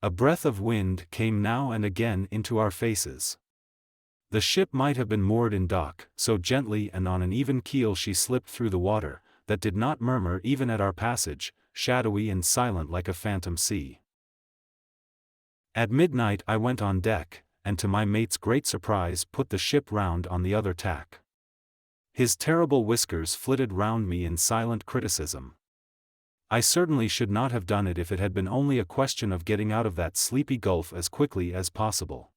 A breath of wind came now and again into our faces. The ship might have been moored in dock, so gently and on an even keel she slipped through the water, that did not murmur even at our passage, shadowy and silent like a phantom sea. At midnight I went on deck, and to my mate's great surprise put the ship round on the other tack. His terrible whiskers flitted round me in silent criticism. I certainly should not have done it if it had been only a question of getting out of that sleepy gulf as quickly as possible.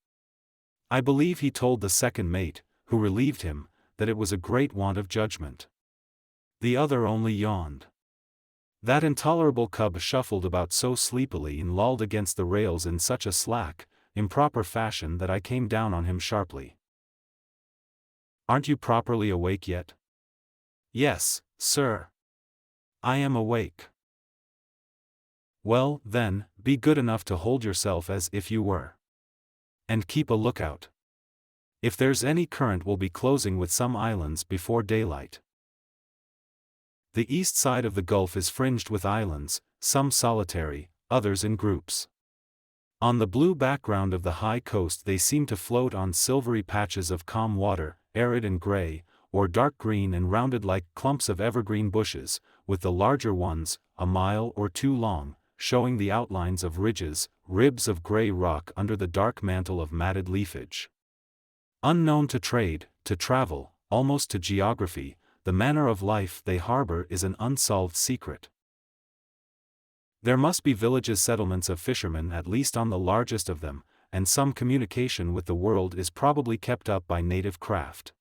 I believe he told the second mate, who relieved him, that it was a great want of judgment. The other only yawned. That intolerable cub shuffled about so sleepily and lolled against the rails in such a slack, improper fashion that I came down on him sharply. "Aren't you properly awake yet?" "Yes, sir. I am awake." "Well, then, be good enough to hold yourself as if you were. And keep a lookout. If there's any current we'll be closing with some islands before daylight." The east side of the gulf is fringed with islands, some solitary, others in groups. On the blue background of the high coast they seem to float on silvery patches of calm water, arid and gray, or dark green and rounded like clumps of evergreen bushes, with the larger ones, a mile or two long, showing the outlines of ridges, ribs of gray rock under the dark mantle of matted leafage. Unknown to trade, to travel, almost to geography, the manner of life they harbor is an unsolved secret. There must be villages, settlements of fishermen at least on the largest of them, and some communication with the world is probably kept up by native craft.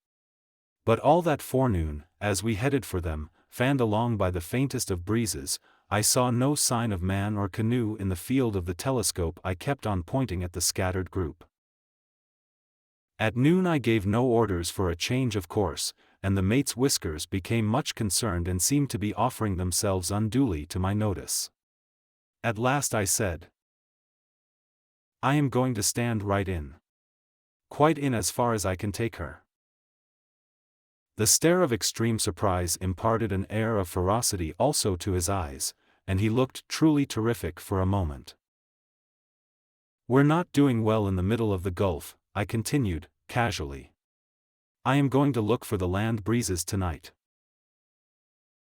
But all that forenoon, as we headed for them, fanned along by the faintest of breezes, I saw no sign of man or canoe in the field of the telescope I kept on pointing at the scattered group. At noon I gave no orders for a change of course, and the mate's whiskers became much concerned and seemed to be offering themselves unduly to my notice. At last I said, "I am going to stand right in. Quite in as far as I can take her." The stare of extreme surprise imparted an air of ferocity also to his eyes, and he looked truly terrific for a moment. "We're not doing well in the middle of the Gulf," I continued, casually. "I am going to look for the land breezes tonight."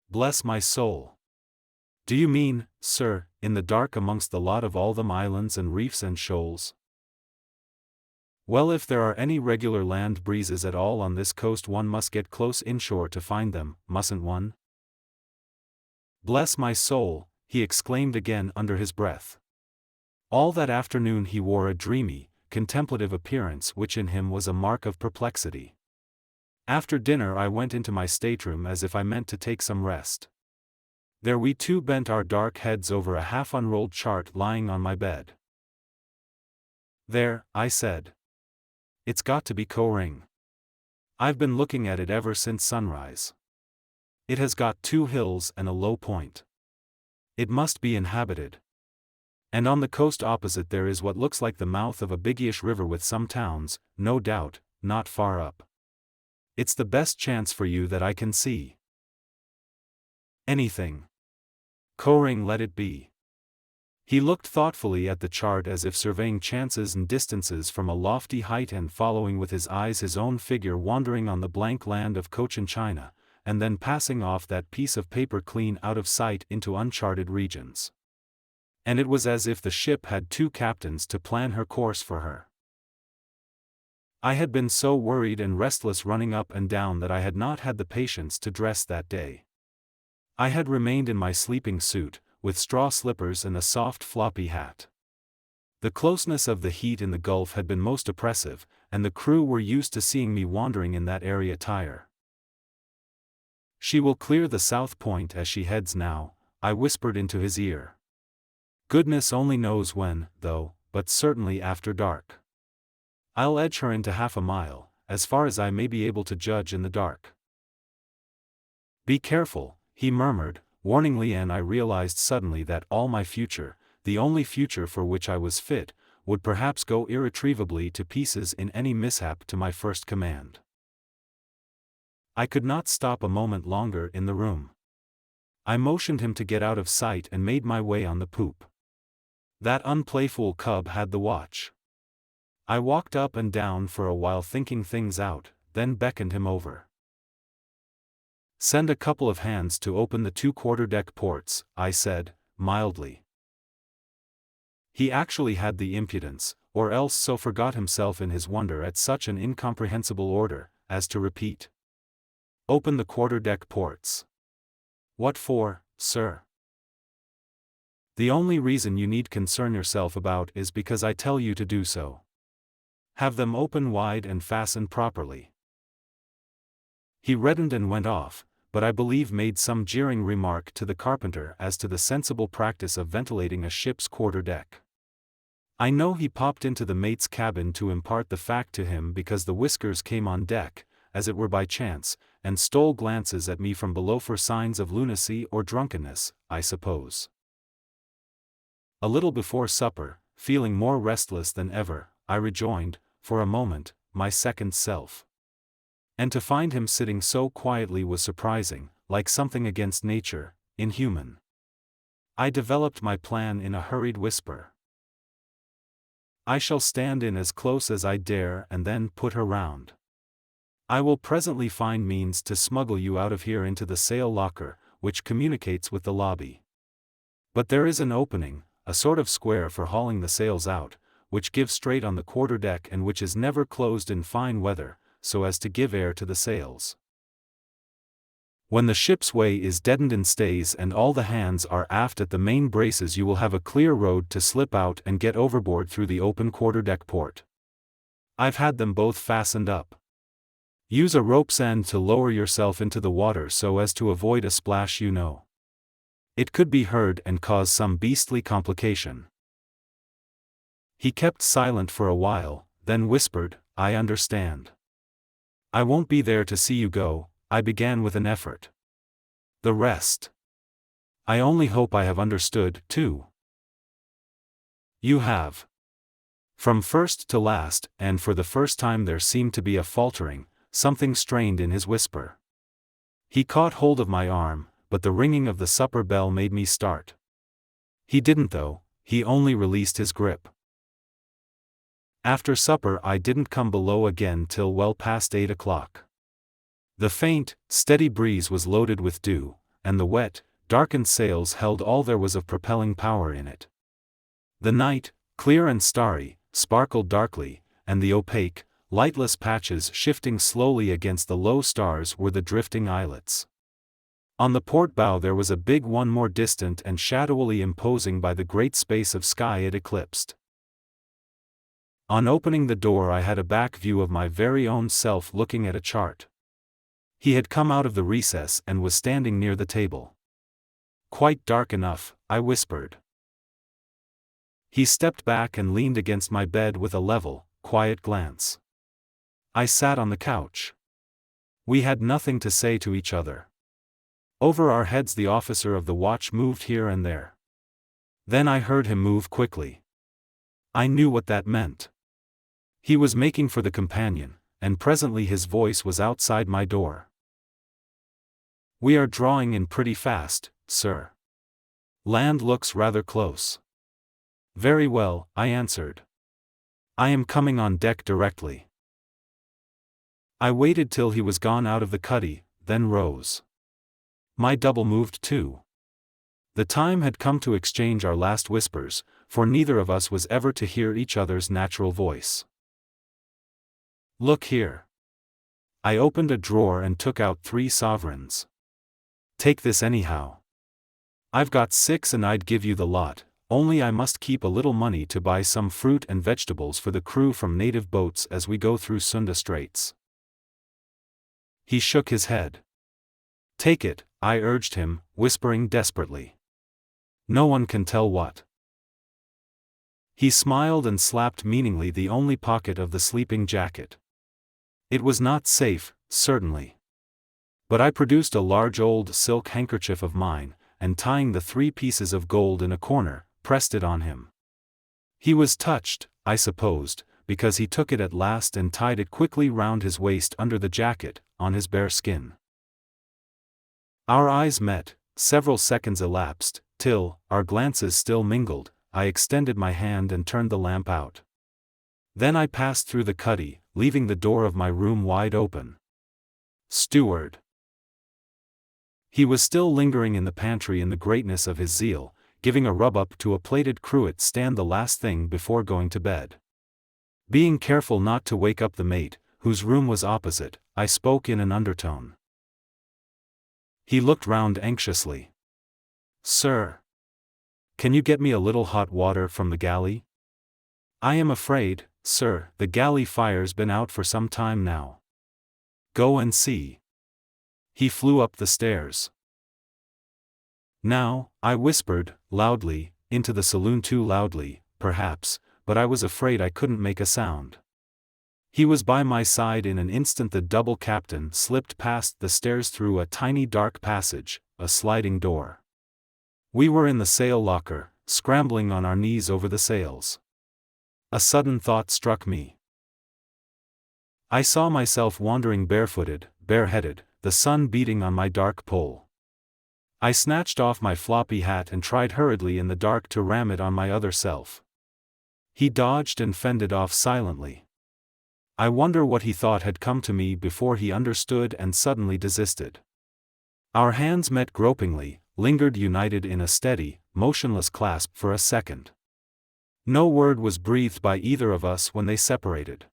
"Bless my soul! Do you mean, sir, in the dark amongst the lot of all them islands and reefs and shoals?" "Well, if there are any regular land breezes at all on this coast one must get close inshore to find them, mustn't one?" "Bless my soul," he exclaimed again under his breath. All that afternoon he wore a dreamy, contemplative appearance which in him was a mark of perplexity. After dinner I went into my stateroom as if I meant to take some rest. There we two bent our dark heads over a half-unrolled chart lying on my bed. "There," I said. "It's got to be Koh-ring. I've been looking at it ever since sunrise. It has got 2 hills and a low point. It must be inhabited. And on the coast opposite there is what looks like the mouth of a biggish river with some towns, no doubt, not far up. It's the best chance for you that I can see. Anything. Coring let it be. He looked thoughtfully at the chart as if surveying chances and distances from a lofty height and following with his eyes his own figure wandering on the blank land of Cochin China, and then passing off that piece of paper clean out of sight into uncharted regions. And it was as if the ship had 2 captains to plan her course for her. I had been so worried and restless running up and down that I had not had the patience to dress that day. I had remained in my sleeping suit, with straw slippers and a soft floppy hat. The closeness of the heat in the Gulf had been most oppressive, and the crew were used to seeing me wandering in that airy attire. "She will clear the south point as she heads now," I whispered into his ear. "Goodness only knows when, though, but certainly after dark. I'll edge her into half a mile, as far as I may be able to judge in the dark." "Be careful," he murmured, warningly, and I realized suddenly that all my future, the only future for which I was fit, would perhaps go irretrievably to pieces in any mishap to my first command. I could not stop a moment longer in the room. I motioned him to get out of sight and made my way on the poop. That unplayful cub had the watch. I walked up and down for a while thinking things out, then beckoned him over. "Send a couple of hands to open the 2 quarterdeck ports," I said, mildly. He actually had the impudence, or else so forgot himself in his wonder at such an incomprehensible order, as to repeat, "Open the quarterdeck ports." "What for, sir?" "The only reason you need concern yourself about is because I tell you to do so. Have them open wide and fasten properly." He reddened and went off, but I believe made some jeering remark to the carpenter as to the sensible practice of ventilating a ship's quarter-deck. I know he popped into the mate's cabin to impart the fact to him because the Whiskers came on deck, as it were by chance, and stole glances at me from below for signs of lunacy or drunkenness, I suppose. A little before supper, feeling more restless than ever, I rejoined, for a moment, my second self. And to find him sitting so quietly was surprising, like something against nature, inhuman. I developed my plan in a hurried whisper. "I shall stand in as close as I dare and then put her round. I will presently find means to smuggle you out of here into the sail locker, which communicates with the lobby. But there is an opening, a sort of square for hauling the sails out, which gives straight on the quarterdeck and which is never closed in fine weather, so as to give air to the sails. When the ship's way is deadened in stays and all the hands are aft at the main braces, you will have a clear road to slip out and get overboard through the open quarterdeck port. I've had them both fastened up. Use a rope's end to lower yourself into the water so as to avoid a splash, you know. It could be heard and cause some beastly complication." He kept silent for a while, then whispered, "I understand. I won't be there to see you go," I began with an effort. "The rest. I only hope I have understood, too." "You have." From first to last, and for the first time there seemed to be a faltering, something strained in his whisper. He caught hold of my arm, but the ringing of the supper bell made me start. He didn't though, he only released his grip. After supper I didn't come below again till well past 8 o'clock. The faint, steady breeze was loaded with dew, and the wet, darkened sails held all there was of propelling power in it. The night, clear and starry, sparkled darkly, and the opaque, lightless patches shifting slowly against the low stars were the drifting islets. On the port bow there was a big one more distant and shadowily imposing by the great space of sky it eclipsed. On opening the door I had a back view of my very own self looking at a chart. He had come out of the recess and was standing near the table. "Quite dark enough," I whispered. He stepped back and leaned against my bed with a level, quiet glance. I sat on the couch. We had nothing to say to each other. Over our heads the officer of the watch moved here and there. Then I heard him move quickly. I knew what that meant. He was making for the companion, and presently his voice was outside my door. "We are drawing in pretty fast, sir. Land looks rather close." "Very well," I answered. "I am coming on deck directly." I waited till he was gone out of the cuddy, then rose. My double moved too. The time had come to exchange our last whispers, for neither of us was ever to hear each other's natural voice. "Look here." I opened a drawer and took out 3 sovereigns. "Take this anyhow. I've got 6 and I'd give you the lot, only I must keep a little money to buy some fruit and vegetables for the crew from native boats as we go through Sunda Straits." He shook his head. "Take it," I urged him, whispering desperately. "No one can tell what." He smiled and slapped meaningly the only pocket of the sleeping jacket. It was not safe, certainly. But I produced a large old silk handkerchief of mine, and tying the 3 pieces of gold in a corner, pressed it on him. He was touched, I supposed, because he took it at last and tied it quickly round his waist under the jacket, on his bare skin. Our eyes met, several seconds elapsed, till, our glances still mingled, I extended my hand and turned the lamp out. Then I passed through the cuddy, leaving the door of my room wide open. "Steward." He was still lingering in the pantry in the greatness of his zeal, giving a rub-up to a plated cruet stand the last thing before going to bed. Being careful not to wake up the mate, whose room was opposite, I spoke in an undertone. He looked round anxiously. "Sir. Can you get me a little hot water from the galley? I am afraid, sir, the galley fire's been out for some time now." "Go and see." He flew up the stairs. "Now," I whispered, loudly, into the saloon, too loudly, perhaps, but I was afraid I couldn't make a sound. He was by my side in an instant. The double captain slipped past the stairs through a tiny dark passage, a sliding door. We were in the sail locker, scrambling on our knees over the sails. A sudden thought struck me. I saw myself wandering barefooted, bareheaded, the sun beating on my dark poll. I snatched off my floppy hat and tried hurriedly in the dark to ram it on my other self. He dodged and fended off silently. I wonder what he thought had come to me before he understood and suddenly desisted. Our hands met gropingly, lingered united in a steady, motionless clasp for a second. No word was breathed by either of us when they separated.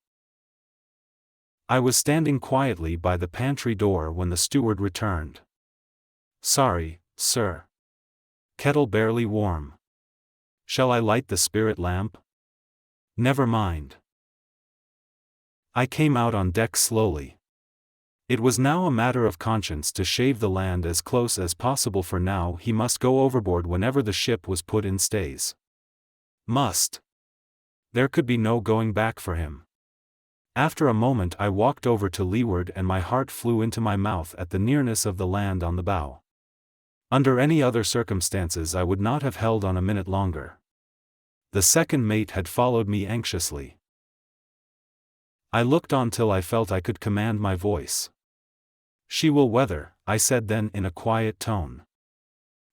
I was standing quietly by the pantry door when the steward returned. "Sorry, sir. Kettle barely warm. Shall I light the spirit lamp?" "Never mind." I came out on deck slowly. It was now a matter of conscience to shave the land as close as possible, for now he must go overboard whenever the ship was put in stays. Must. There could be no going back for him. After a moment I walked over to leeward and my heart flew into my mouth at the nearness of the land on the bow. Under any other circumstances I would not have held on a minute longer. The second mate had followed me anxiously. I looked on till I felt I could command my voice. "She will weather," I said then in a quiet tone.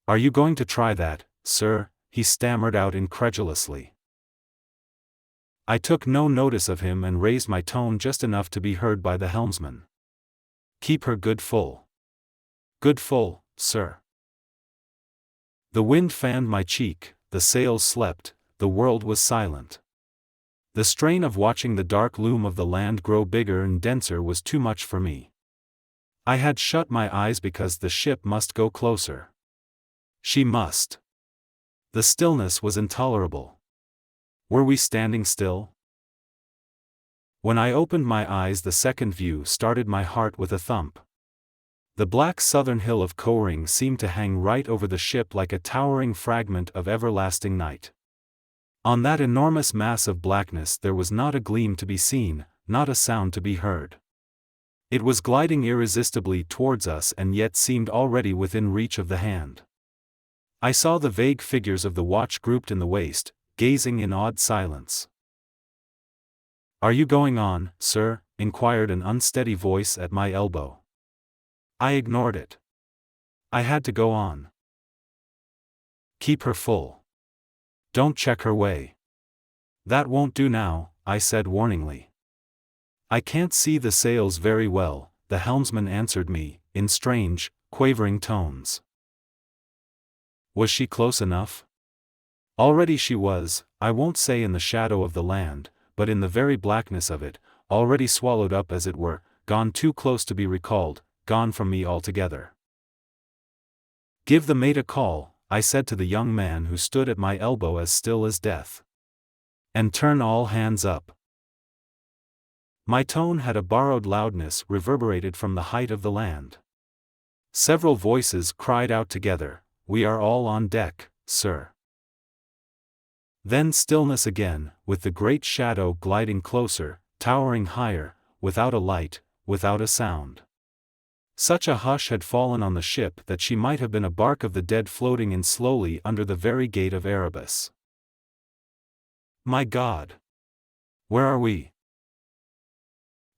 "Are you going to try that, sir?" he stammered out incredulously. I took no notice of him and raised my tone just enough to be heard by the helmsman. "Keep her good full." "Good full, sir." The wind fanned my cheek, the sails slept, the world was silent. The strain of watching the dark loom of the land grow bigger and denser was too much for me. I had shut my eyes because the ship must go closer. She must. The stillness was intolerable. Were we standing still? When I opened my eyes, the second view started my heart with a thump. The black southern hill of Koh-ring seemed to hang right over the ship like a towering fragment of everlasting night. On that enormous mass of blackness there was not a gleam to be seen, not a sound to be heard. It was gliding irresistibly towards us and yet seemed already within reach of the hand. I saw the vague figures of the watch grouped in the waist, gazing in awed silence. "Are you going on, sir?" inquired an unsteady voice at my elbow. I ignored it. I had to go on. "Keep her full. Don't check her way." "That won't do now," I said warningly. "I can't see the sails very well," the helmsman answered me, in strange, quavering tones. Was she close enough? Already she was, I won't say in the shadow of the land, but in the very blackness of it, already swallowed up as it were, gone too close to be recalled, gone from me altogether. "Give the mate a call," I said to the young man who stood at my elbow as still as death. "And turn all hands up." My tone had a borrowed loudness reverberated from the height of the land. Several voices cried out together, "We are all on deck, sir." Then stillness again, with the great shadow gliding closer, towering higher, without a light, without a sound. Such a hush had fallen on the ship that she might have been a bark of the dead floating in slowly under the very gate of Erebus. My God! Where are we?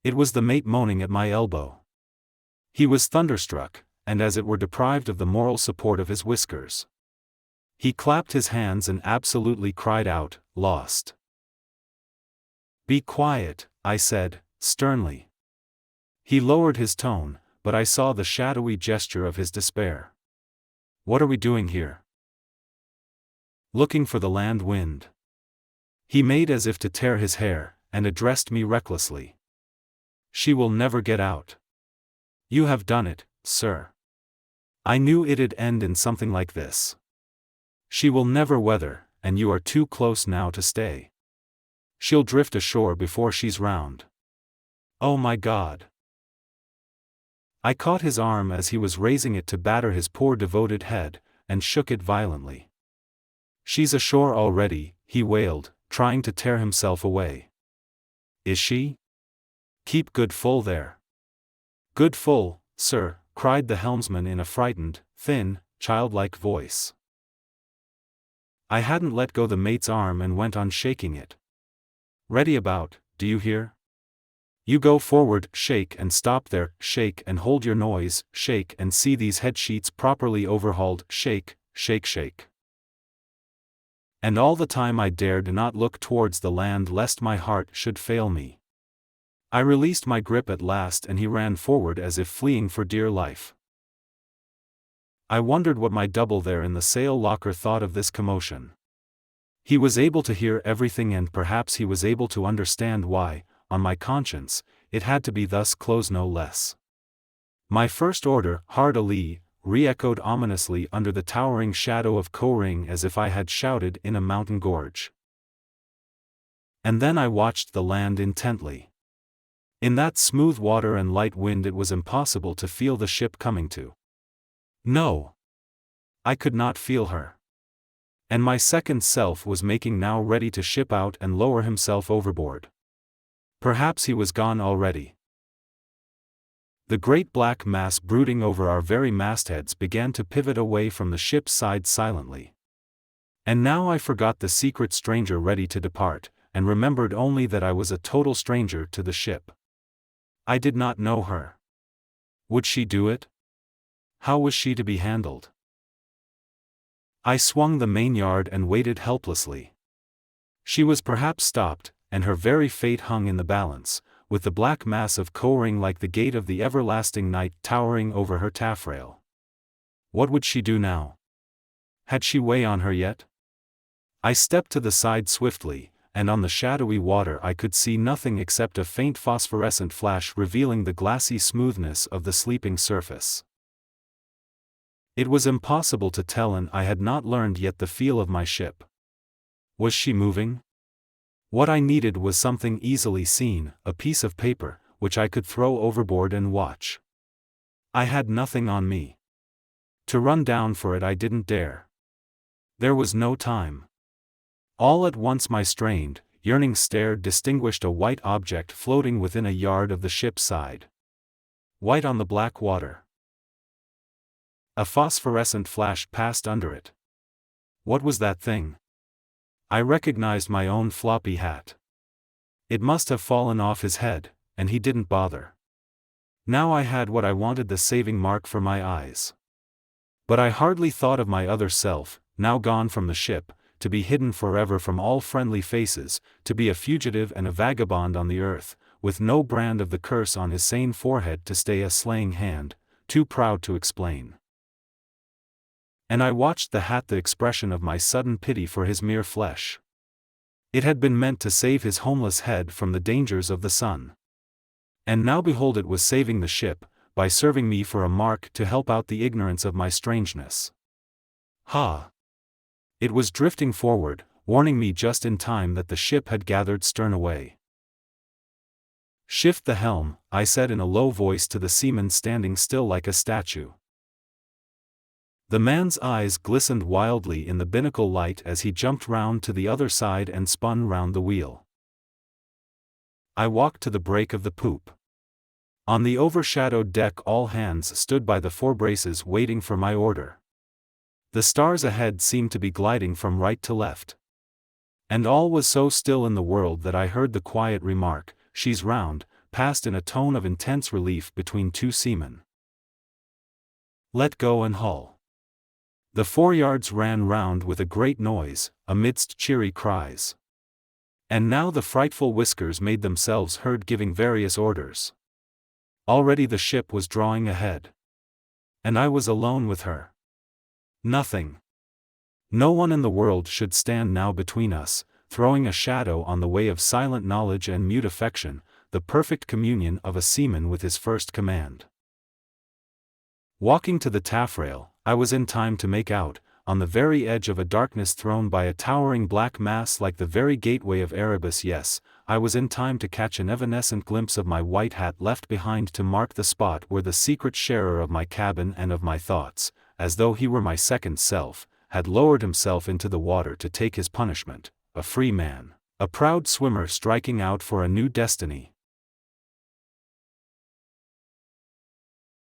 It was the mate moaning at my elbow. He was thunderstruck, and as it were deprived of the moral support of his whiskers. He clapped his hands and absolutely cried out, "Lost." "Be quiet," I said, sternly. He lowered his tone, but I saw the shadowy gesture of his despair. "What are we doing here?" "Looking for the land wind." He made as if to tear his hair, and addressed me recklessly. "She will never get out. You have done it, sir." I knew it'd end in something like this. "She will never weather, and you are too close now to stay. She'll drift ashore before she's round." Oh my God! I caught his arm as he was raising it to batter his poor devoted head, and shook it violently. "She's ashore already," he wailed, trying to tear himself away. "Is she? Keep good full there." "Good full, sir," cried the helmsman in a frightened, thin, childlike voice. I hadn't let go the mate's arm and went on shaking it. "Ready about, do you hear? You go forward, shake and stop there, shake and hold your noise, shake and see these head sheets properly overhauled, shake, shake, shake." And all the time I dared not look towards the land lest my heart should fail me. I released my grip at last and he ran forward as if fleeing for dear life. I wondered what my double there in the sail locker thought of this commotion. He was able to hear everything and perhaps he was able to understand why, on my conscience, it had to be thus close no less. My first order, "Hard a lee," re-echoed ominously under the towering shadow of Koh-ring as if I had shouted in a mountain gorge. And then I watched the land intently. In that smooth water and light wind it was impossible to feel the ship coming to. No. I could not feel her. And my second self was making now ready to ship out and lower himself overboard. Perhaps he was gone already. The great black mass brooding over our very mastheads began to pivot away from the ship's side silently. And now I forgot the secret stranger ready to depart, and remembered only that I was a total stranger to the ship. I did not know her. Would she do it? How was she to be handled? I swung the mainyard and waited helplessly. She was perhaps stopped, and her very fate hung in the balance, with the black mass of Koh-ring like the gate of the everlasting night towering over her taffrail. What would she do now? Had she way on her yet? I stepped to the side swiftly, and on the shadowy water I could see nothing except a faint phosphorescent flash revealing the glassy smoothness of the sleeping surface. It was impossible to tell, and I had not learned yet the feel of my ship. Was she moving? What I needed was something easily seen, a piece of paper, which I could throw overboard and watch. I had nothing on me. To run down for it I didn't dare. There was no time. All at once my strained, yearning stare distinguished a white object floating within a yard of the ship's side. white on the black water. A phosphorescent flash passed under it. What was that thing? I recognized my own floppy hat. It must have fallen off his head, and he didn't bother. Now I had what I wanted, the saving mark for my eyes. But I hardly thought of my other self, now gone from the ship, to be hidden forever from all friendly faces, to be a fugitive and a vagabond on the earth, with no brand of the curse on his sane forehead to stay a slaying hand, too proud to explain. And I watched the hat, the expression of my sudden pity for his mere flesh. It had been meant to save his homeless head from the dangers of the sun. And now behold, it was saving the ship, by serving me for a mark to help out the ignorance of my strangeness. Ha! It was drifting forward, warning me just in time that the ship had gathered stern away. "Shift the helm," I said in a low voice to the seaman standing still like a statue. The man's eyes glistened wildly in the binnacle light as he jumped round to the other side and spun round the wheel. I walked to the break of the poop. On the overshadowed deck all hands stood by the forebraces waiting for my order. The stars ahead seemed to be gliding from right to left. And all was so still in the world that I heard the quiet remark, "She's round," passed in a tone of intense relief between two seamen. "Let go and haul." The foreyards ran round with a great noise, amidst cheery cries. And now the frightful whiskers made themselves heard giving various orders. Already the ship was drawing ahead. And I was alone with her. Nothing. No one in the world should stand now between us, throwing a shadow on the way of silent knowledge and mute affection, the perfect communion of a seaman with his first command. Walking to the taffrail, I was in time to make out, on the very edge of a darkness thrown by a towering black mass like the very gateway of Erebus, yes, I was in time to catch an evanescent glimpse of my white hat left behind to mark the spot where the secret sharer of my cabin and of my thoughts, as though he were my second self, had lowered himself into the water to take his punishment, a free man, a proud swimmer striking out for a new destiny.